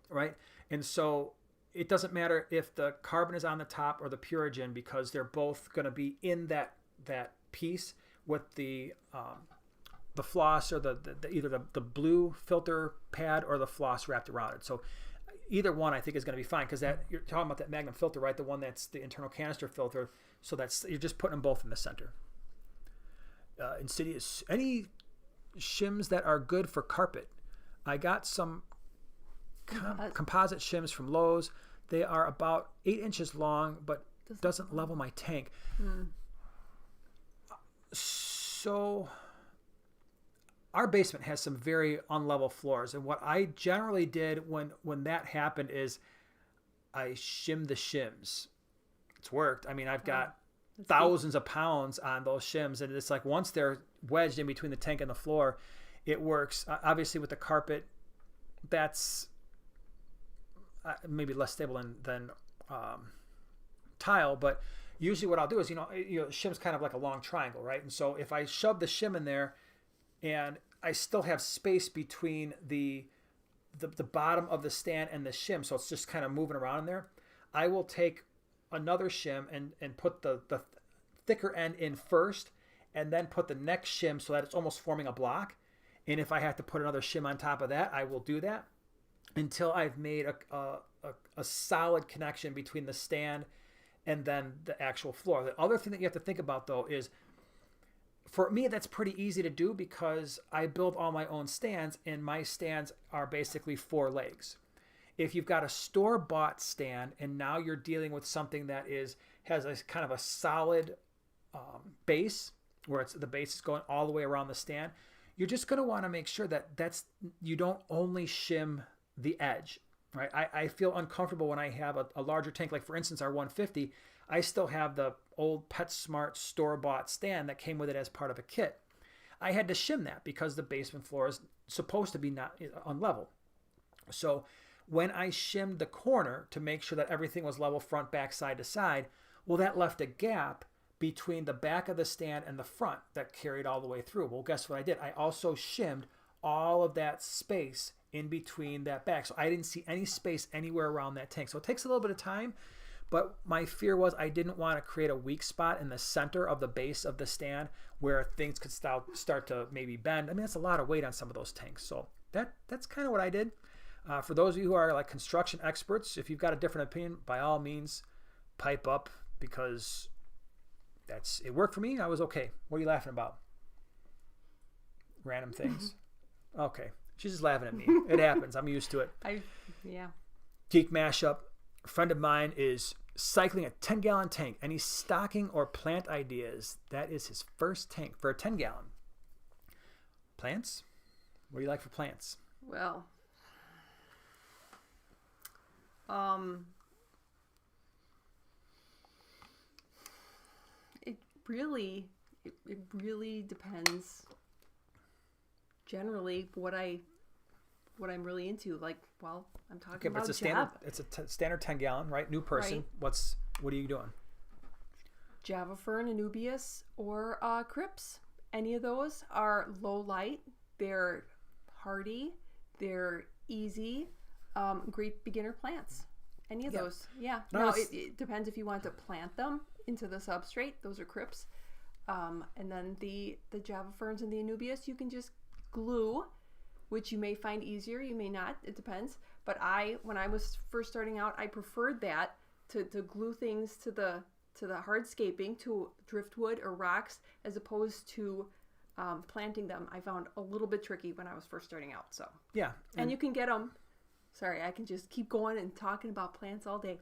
right? And so it doesn't matter if the carbon is on the top or the purigen because they're both going to be in that piece with the floss or either the blue filter pad or the floss wrapped around it. So either one I think is going to be fine because that you're talking about that Magnum filter, right? The one that's the internal canister filter. So you're just putting them both in the center. Insidious. Any shims that are good for carpet? I got some composite shims from Lowe's. They are about 8 inches long, but doesn't level my tank. So our basement has some very unlevel floors, and what I generally did when that happened is I shimmed the shims. It's worked. I mean, I've got thousands of pounds on those shims, and it's like once they're wedged in between the tank and the floor, it works. Obviously, with the carpet, that's maybe less stable than tile, but usually what I'll do is, the shim's kind of like a long triangle, right? And so if I shove the shim in there and I still have space between the bottom of the stand and the shim, so it's just kind of moving around in there, I will take another shim and put the thicker end in first and then put the next shim so that it's almost forming a block. And if I have to put another shim on top of that, I will do that until I've made a solid connection between the stand and then the actual floor. The other thing that you have to think about, though, is for me, that's pretty easy to do because I build all my own stands, and my stands are basically 4 legs. If you've got a store-bought stand and now you're dealing with something that has a kind of a solid base, where the base is going all the way around the stand, you're just going to want to make sure that you don't only shim the edge, right? I feel uncomfortable when I have a larger tank, like for instance our 150. I still have the old PetSmart store-bought stand that came with it as part of a kit. I had to shim that because the basement floor is supposed to be not unlevel. So when I shimmed the corner to make sure that everything was level front, back, side to side, well, that left a gap between the back of the stand and the front that carried all the way through. Well, guess what I did? I also shimmed all of that space in between that back. So I didn't see any space anywhere around that tank. So it takes a little bit of time, but my fear was I didn't want to create a weak spot in the center of the base of the stand where things could start to maybe bend. I mean, that's a lot of weight on some of those tanks. So that's kind of what I did. For those of you who are like construction experts, if you've got a different opinion, by all means, pipe up because it worked for me. I was okay. What are you laughing about? Random things. Okay. She's just laughing at me. It happens. I'm used to it. Yeah. Geek Mashup. A friend of mine is cycling a 10-gallon tank. Any stocking or plant ideas? That is his first tank for a 10-gallon. Plants? What do you like for plants? Well, it really depends. Generally, what I'm really into, like, well, I'm talking about it's a standard 10-gallon, right? New person. Right. What are you doing? Java fern, anubias, or crypts. Any of those are low light. They're hardy. They're easy. Great beginner plants. Any of those. Yeah. No, Now, it depends if you want to plant them into the substrate. Those are crypts. And then the Java ferns and the anubias, you can just glue, which you may find easier. You may not. It depends. But when I was first starting out, I preferred that to glue things to the hardscaping, to driftwood or rocks, as opposed to planting them. I found a little bit tricky when I was first starting out. So yeah, and you can get them. Sorry, I can just keep going and talking about plants all day.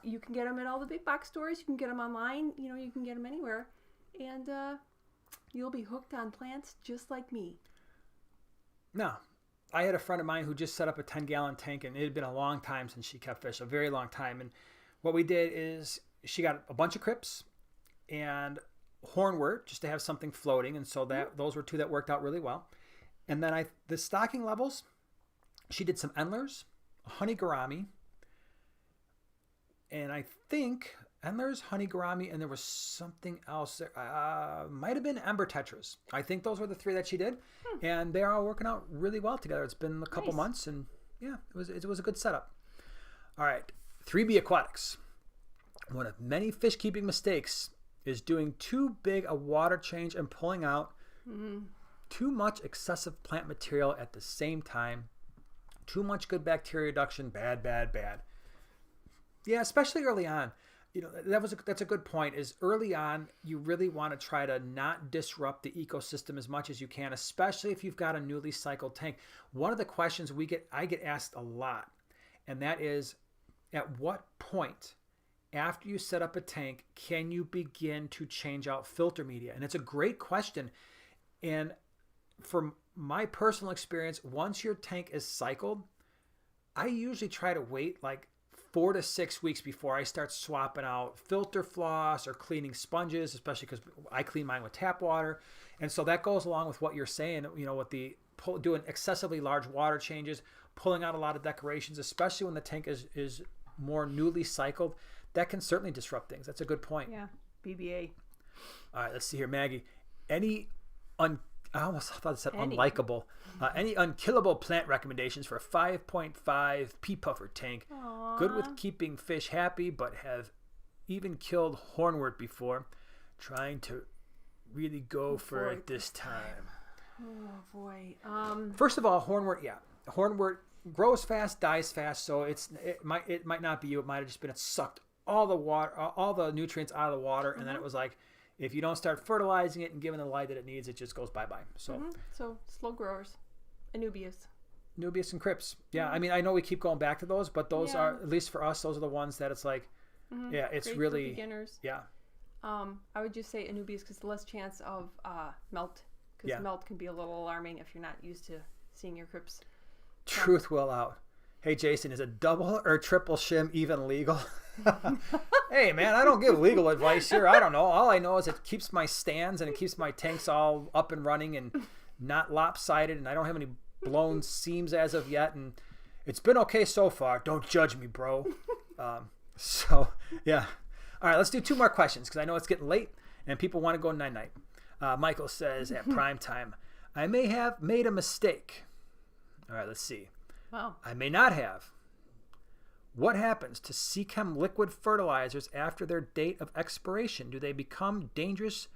You can get them at all the big box stores. You can get them online. You can get them anywhere, and you'll be hooked on plants just like me. No, I had a friend of mine who just set up a 10-gallon tank, and it had been a long time since she kept fish, a very long time. And what we did is she got a bunch of crypts and hornwort just to have something floating, and so those were two that worked out really well. And then the stocking levels, she did some endlers, honey gourami, and I think endlers, honey gourami, and there was something else there. Might have been ember tetras. I think those were the three that she did, and they are all working out really well together. It's been a couple months, and yeah, it was a good setup. All right, 3B Aquatics. One of many fish keeping mistakes is doing too big a water change and pulling out too much excessive plant material at the same time. Too much good bacteria reduction, bad. Yeah, especially early on. That's a good point, is early on, you really want to try to not disrupt the ecosystem as much as you can, especially if you've got a newly cycled tank. One of the questions I get asked a lot, and that is, at what point after you set up a tank can you begin to change out filter media? And it's a great question. And from my personal experience, once your tank is cycled, I usually try to wait like 4 to 6 weeks before I start swapping out filter floss or cleaning sponges, especially because I clean mine with tap water. And so that goes along with what you're saying, with doing excessively large water changes, pulling out a lot of decorations, especially when the tank is more newly cycled. That can certainly disrupt things. That's a good point. Yeah, BBA. All right, let's see here, Maggie. I almost thought it said unlikable. Any unkillable plant recommendations for a 5.5 pea puffer tank? Aww. Good with keeping fish happy, but have even killed hornwort before. Trying to really go for it this time. Oh boy. First of all, hornwort. Yeah, hornwort grows fast, dies fast. So it might not be you. It might have just been it sucked all the water, all the nutrients out of the water, and then it was like, if you don't start fertilizing it and giving the light that it needs, it just goes bye-bye. So so slow growers, anubias and crypts. Yeah, I mean, I know we keep going back to those, but those are, at least for us, those are the ones that it's like, yeah, it's great really for beginners. Yeah. I would just say anubias because less chance of melt, because melt can be a little alarming if you're not used to seeing your crypts. Truth will out. Hey, Jason, is a double or triple shim even legal? Hey, man, I don't give legal advice here. I don't know. All I know is it keeps my stands and it keeps my tanks all up and running and not lopsided, and I don't have any blown seams as of yet, and it's been okay so far. Don't judge me, bro. So, yeah. All right, let's do 2 more questions because I know it's getting late and people want to go night-night. Michael says at prime time, I may have made a mistake. All right, let's see. Wow. I may not have. What happens to Seachem liquid fertilizers after their date of expiration? Do they become dangerous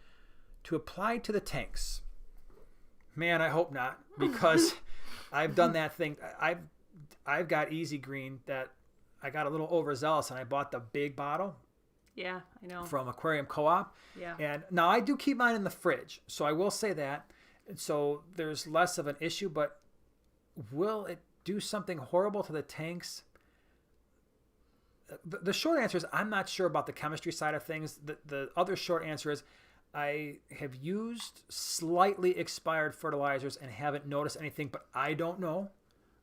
to apply to the tanks? Man, I hope not, because I've done that thing. I've got Easy Green that I got a little overzealous and I bought the big bottle. Yeah, I know. From Aquarium Co-op. Yeah. And now I do keep mine in the fridge, so I will say that. So there's less of an issue, but will it do something horrible to the tanks? The short answer is I'm not sure about the chemistry side of things. The other short answer is I have used slightly expired fertilizers and haven't noticed anything, but I don't know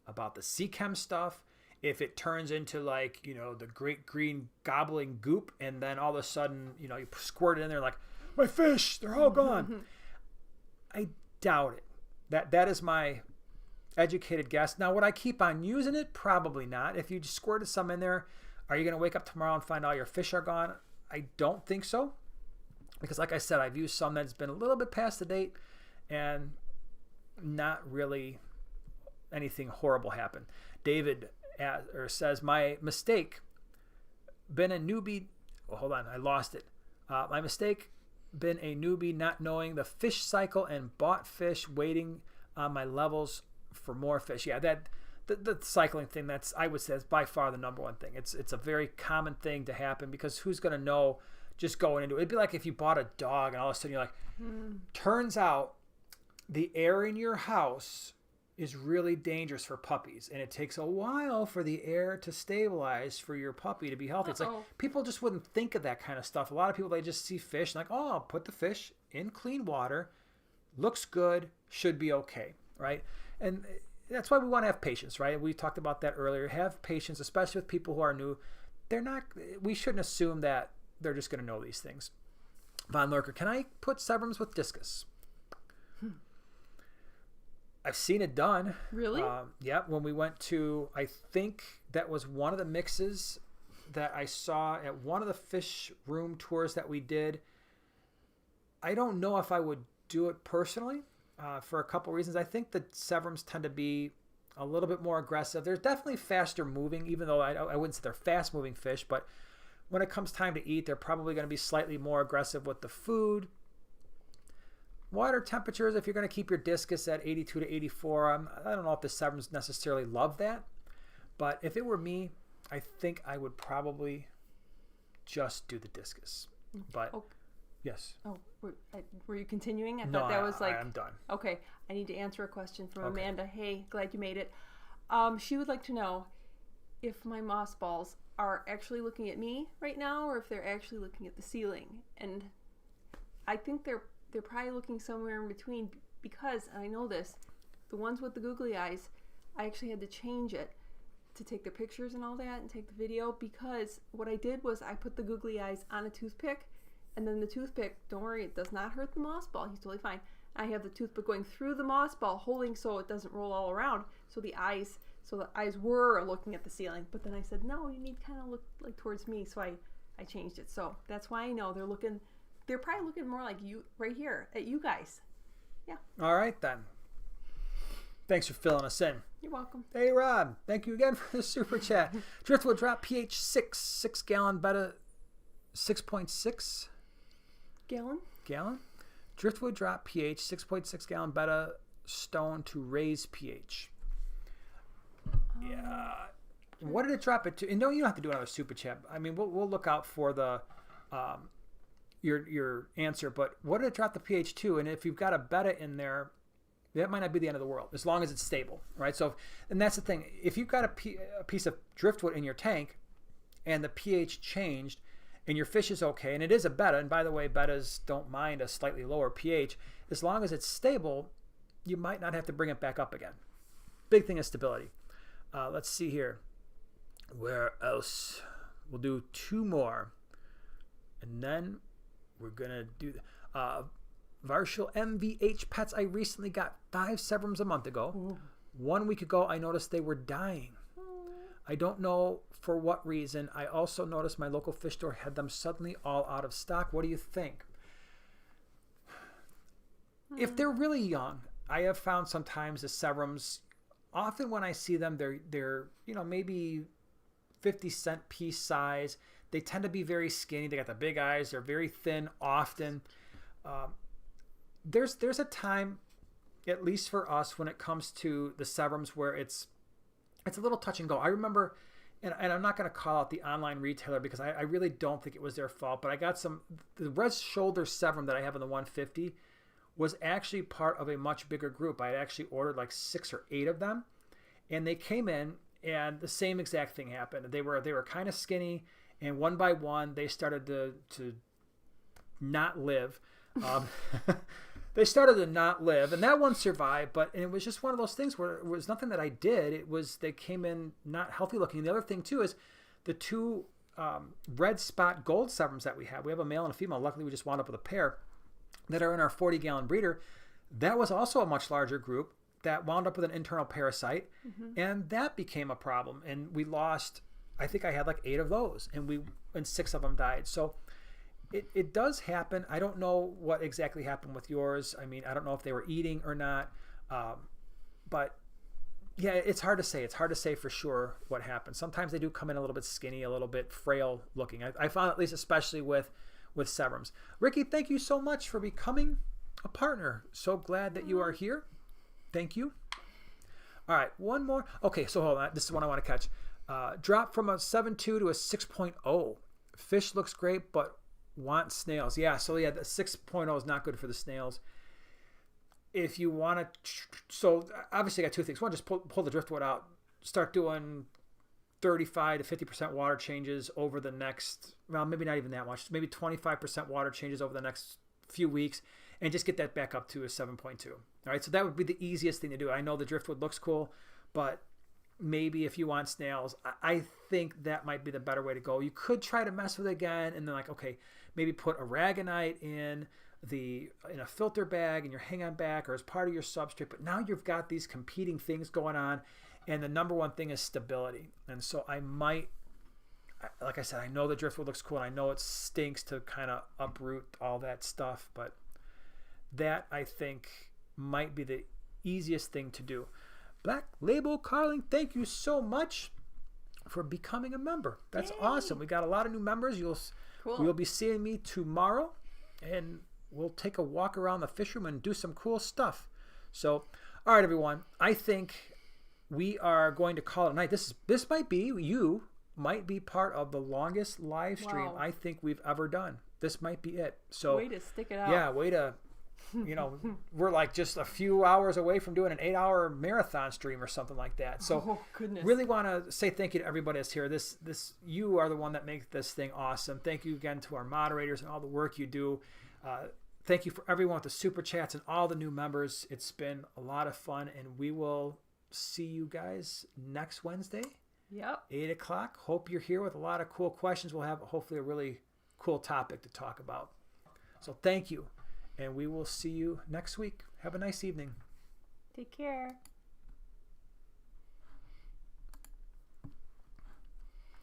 about the Seachem stuff. If it turns into like, the great green gobbling goop, and then all of a sudden, you squirt it in there like, my fish, they're all gone. I doubt it. That is my educated guess. Now, would I keep on using it? Probably not. If you just squirted some in there, are you going to wake up tomorrow and find all your fish are gone? I don't think so. Because like I said, I've used some that's been a little bit past the date and not really anything horrible happened. David says, my mistake, been a newbie. Oh, hold on, I lost it. My mistake, been a newbie not knowing the fish cycle and bought fish waiting on my levels for more fish. Yeah, that the cycling thing, I would say, is by far the number one thing. It's a very common thing to happen because who's going to know just going into it? It'd be like if you bought a dog and all of a sudden you're like, turns out the air in your house is really dangerous for puppies, and it takes a while for the air to stabilize for your puppy to be healthy. It's like people just wouldn't think of that kind of stuff. A lot of people, they just see fish and like, oh, I'll put the fish in clean water, looks good, should be okay, right? And that's why we want to have patience, right? We talked about that earlier. Have patience, especially with people who are new. We shouldn't assume that they're just going to know these things. Von Lurker, can I put Severums with discus? I've seen it done. Really? Yeah. When we went to, I think that was one of the mixes that I saw at one of the fish room tours that we did. I don't know if I would do it personally for a couple reasons. I think the Severums tend to be a little bit more aggressive. They're definitely faster moving, even though I wouldn't say they're fast moving fish, but when it comes time to eat, they're probably going to be slightly more aggressive with the food. Water temperatures, if you're going to keep your discus at 82 to 84, I don't know if the Severums necessarily love that. But if it were me, I think I would probably just do the discus. But, yes. Oh, were you continuing? I No, thought that was like... I'm done. Okay, I need to answer a question from Amanda. Hey, glad you made it. She would like to know if my mothballs are actually looking at me right now or if they're actually looking at the ceiling. And I think they're probably looking somewhere in between because, and I know this, the ones with the googly eyes, I actually had to change it to take the pictures and all that and take the video, because what I did was I put the googly eyes on a toothpick, and then the toothpick, don't worry, it does not hurt the moss ball, he's totally fine. I have the toothpick going through the moss ball, holding so it doesn't roll all around, so the eyes were looking at the ceiling, but then I said, no, you need to kind of look like towards me, so I changed it. So that's why I know they're probably looking more like you right here at you guys. Yeah. All right, then. Thanks for filling us in. You're welcome. Hey, Rob. Thank you again for the super chat. Driftwood drop pH 6 gallon betta 6.6 gallon. Driftwood drop pH 6.6 gallon betta stone to raise pH. Yeah. What did it drop it to? And no, you don't have to do another super chat. I mean, we'll look out for the your answer. But what did it drop the pH to? And if you've got a betta in there, that might not be the end of the world, as long as it's stable, right? So, and that's the thing. If you've got a piece of driftwood in your tank, and the pH changed, and your fish is okay, and it is a betta, and by the way, bettas don't mind a slightly lower pH, as long as it's stable, you might not have to bring it back up again. Big thing is stability. Let's see here. Where else? We'll do 2 more, and then we're gonna do Varshil MVH Pets. I recently got 5 Severums a month ago. Ooh. 1 week ago, I noticed they were dying. I don't know for what reason. I also noticed my local fish store had them suddenly all out of stock. What do you think? If they're really young, I have found sometimes the Severums, often when I see them, they're maybe 50-cent piece size. They tend to be very skinny. They got the big eyes. They're very thin often. There's a time, at least for us, when it comes to the Severums, where it's a little touch and go. I remember, and I'm not going to call out the online retailer because I really don't think it was their fault, but I got the red shoulder Severum that I have in the 150 was actually part of a much bigger group. I had actually ordered like 6 or 8 of them, and they came in, and the same exact thing happened. They were kind of skinny, and one by one they started to not live. They started to not live, and that one survived, but it was just one of those things where it was nothing that I did. They came in not healthy looking. And the other thing too is the 2 red spot gold Severums that we have. We have a male and a female. Luckily, we just wound up with a pair that are in our 40-gallon breeder. That was also a much larger group that wound up with an internal parasite, and that became a problem. And we lost, I think I had like 8 of those, and 6 of them died. So it does happen. I don't know what exactly happened with yours. I mean, I don't know if they were eating or not. But yeah, it's hard to say. It's hard to say for sure what happened. Sometimes they do come in a little bit skinny, a little bit frail looking. I found, at least especially with Severums. Ricky, thank you so much for becoming a partner. So glad that you are here. Thank you. All right, one more. Okay, so hold on. This is one I want to catch. Drop from a 7.2 to a 6.0. Fish looks great, but want snails. Yeah, so yeah, the 6.0 is not good for the snails. If you want to, so obviously I got two things. One, just pull the driftwood out. Start doing 35 to 50% water changes over the next, well, maybe not even that much. Maybe 25% water changes over the next few weeks, and just get that back up to a 7.2. All right, so that would be the easiest thing to do. I know the driftwood looks cool, but maybe if you want snails, I think that might be the better way to go. You could try to mess with it again, and then like, okay, maybe put aragonite in a filter bag in your hang-on back or as part of your substrate. But now you've got these competing things going on, and the number one thing is stability. And so I might, like I said, I know the driftwood looks cool, and I know it stinks to kind of uproot all that stuff, but that I think might be the easiest thing to do. Black Label Carling, thank you so much for becoming a member. That's awesome. We got a lot of new members. You'll be seeing me tomorrow, and we'll take a walk around the fish room and do some cool stuff. So, all right, everyone. I think we are going to call it a night. This might be part of the longest live stream I think we've ever done. This might be it. So way to stick it out. Yeah, way to. We're like just a few hours away from doing an 8-hour marathon stream or something like that. So really want to say thank you to everybody that's here. You are the one that makes this thing awesome. Thank you again to our moderators and all the work you do. Thank you for everyone with the super chats and all the new members. It's been a lot of fun, and we will see you guys next Wednesday. Yep. 8 o'clock. Hope you're here with a lot of cool questions. We'll have hopefully a really cool topic to talk about. So thank you. And we will see you next week. Have a nice evening. Take care.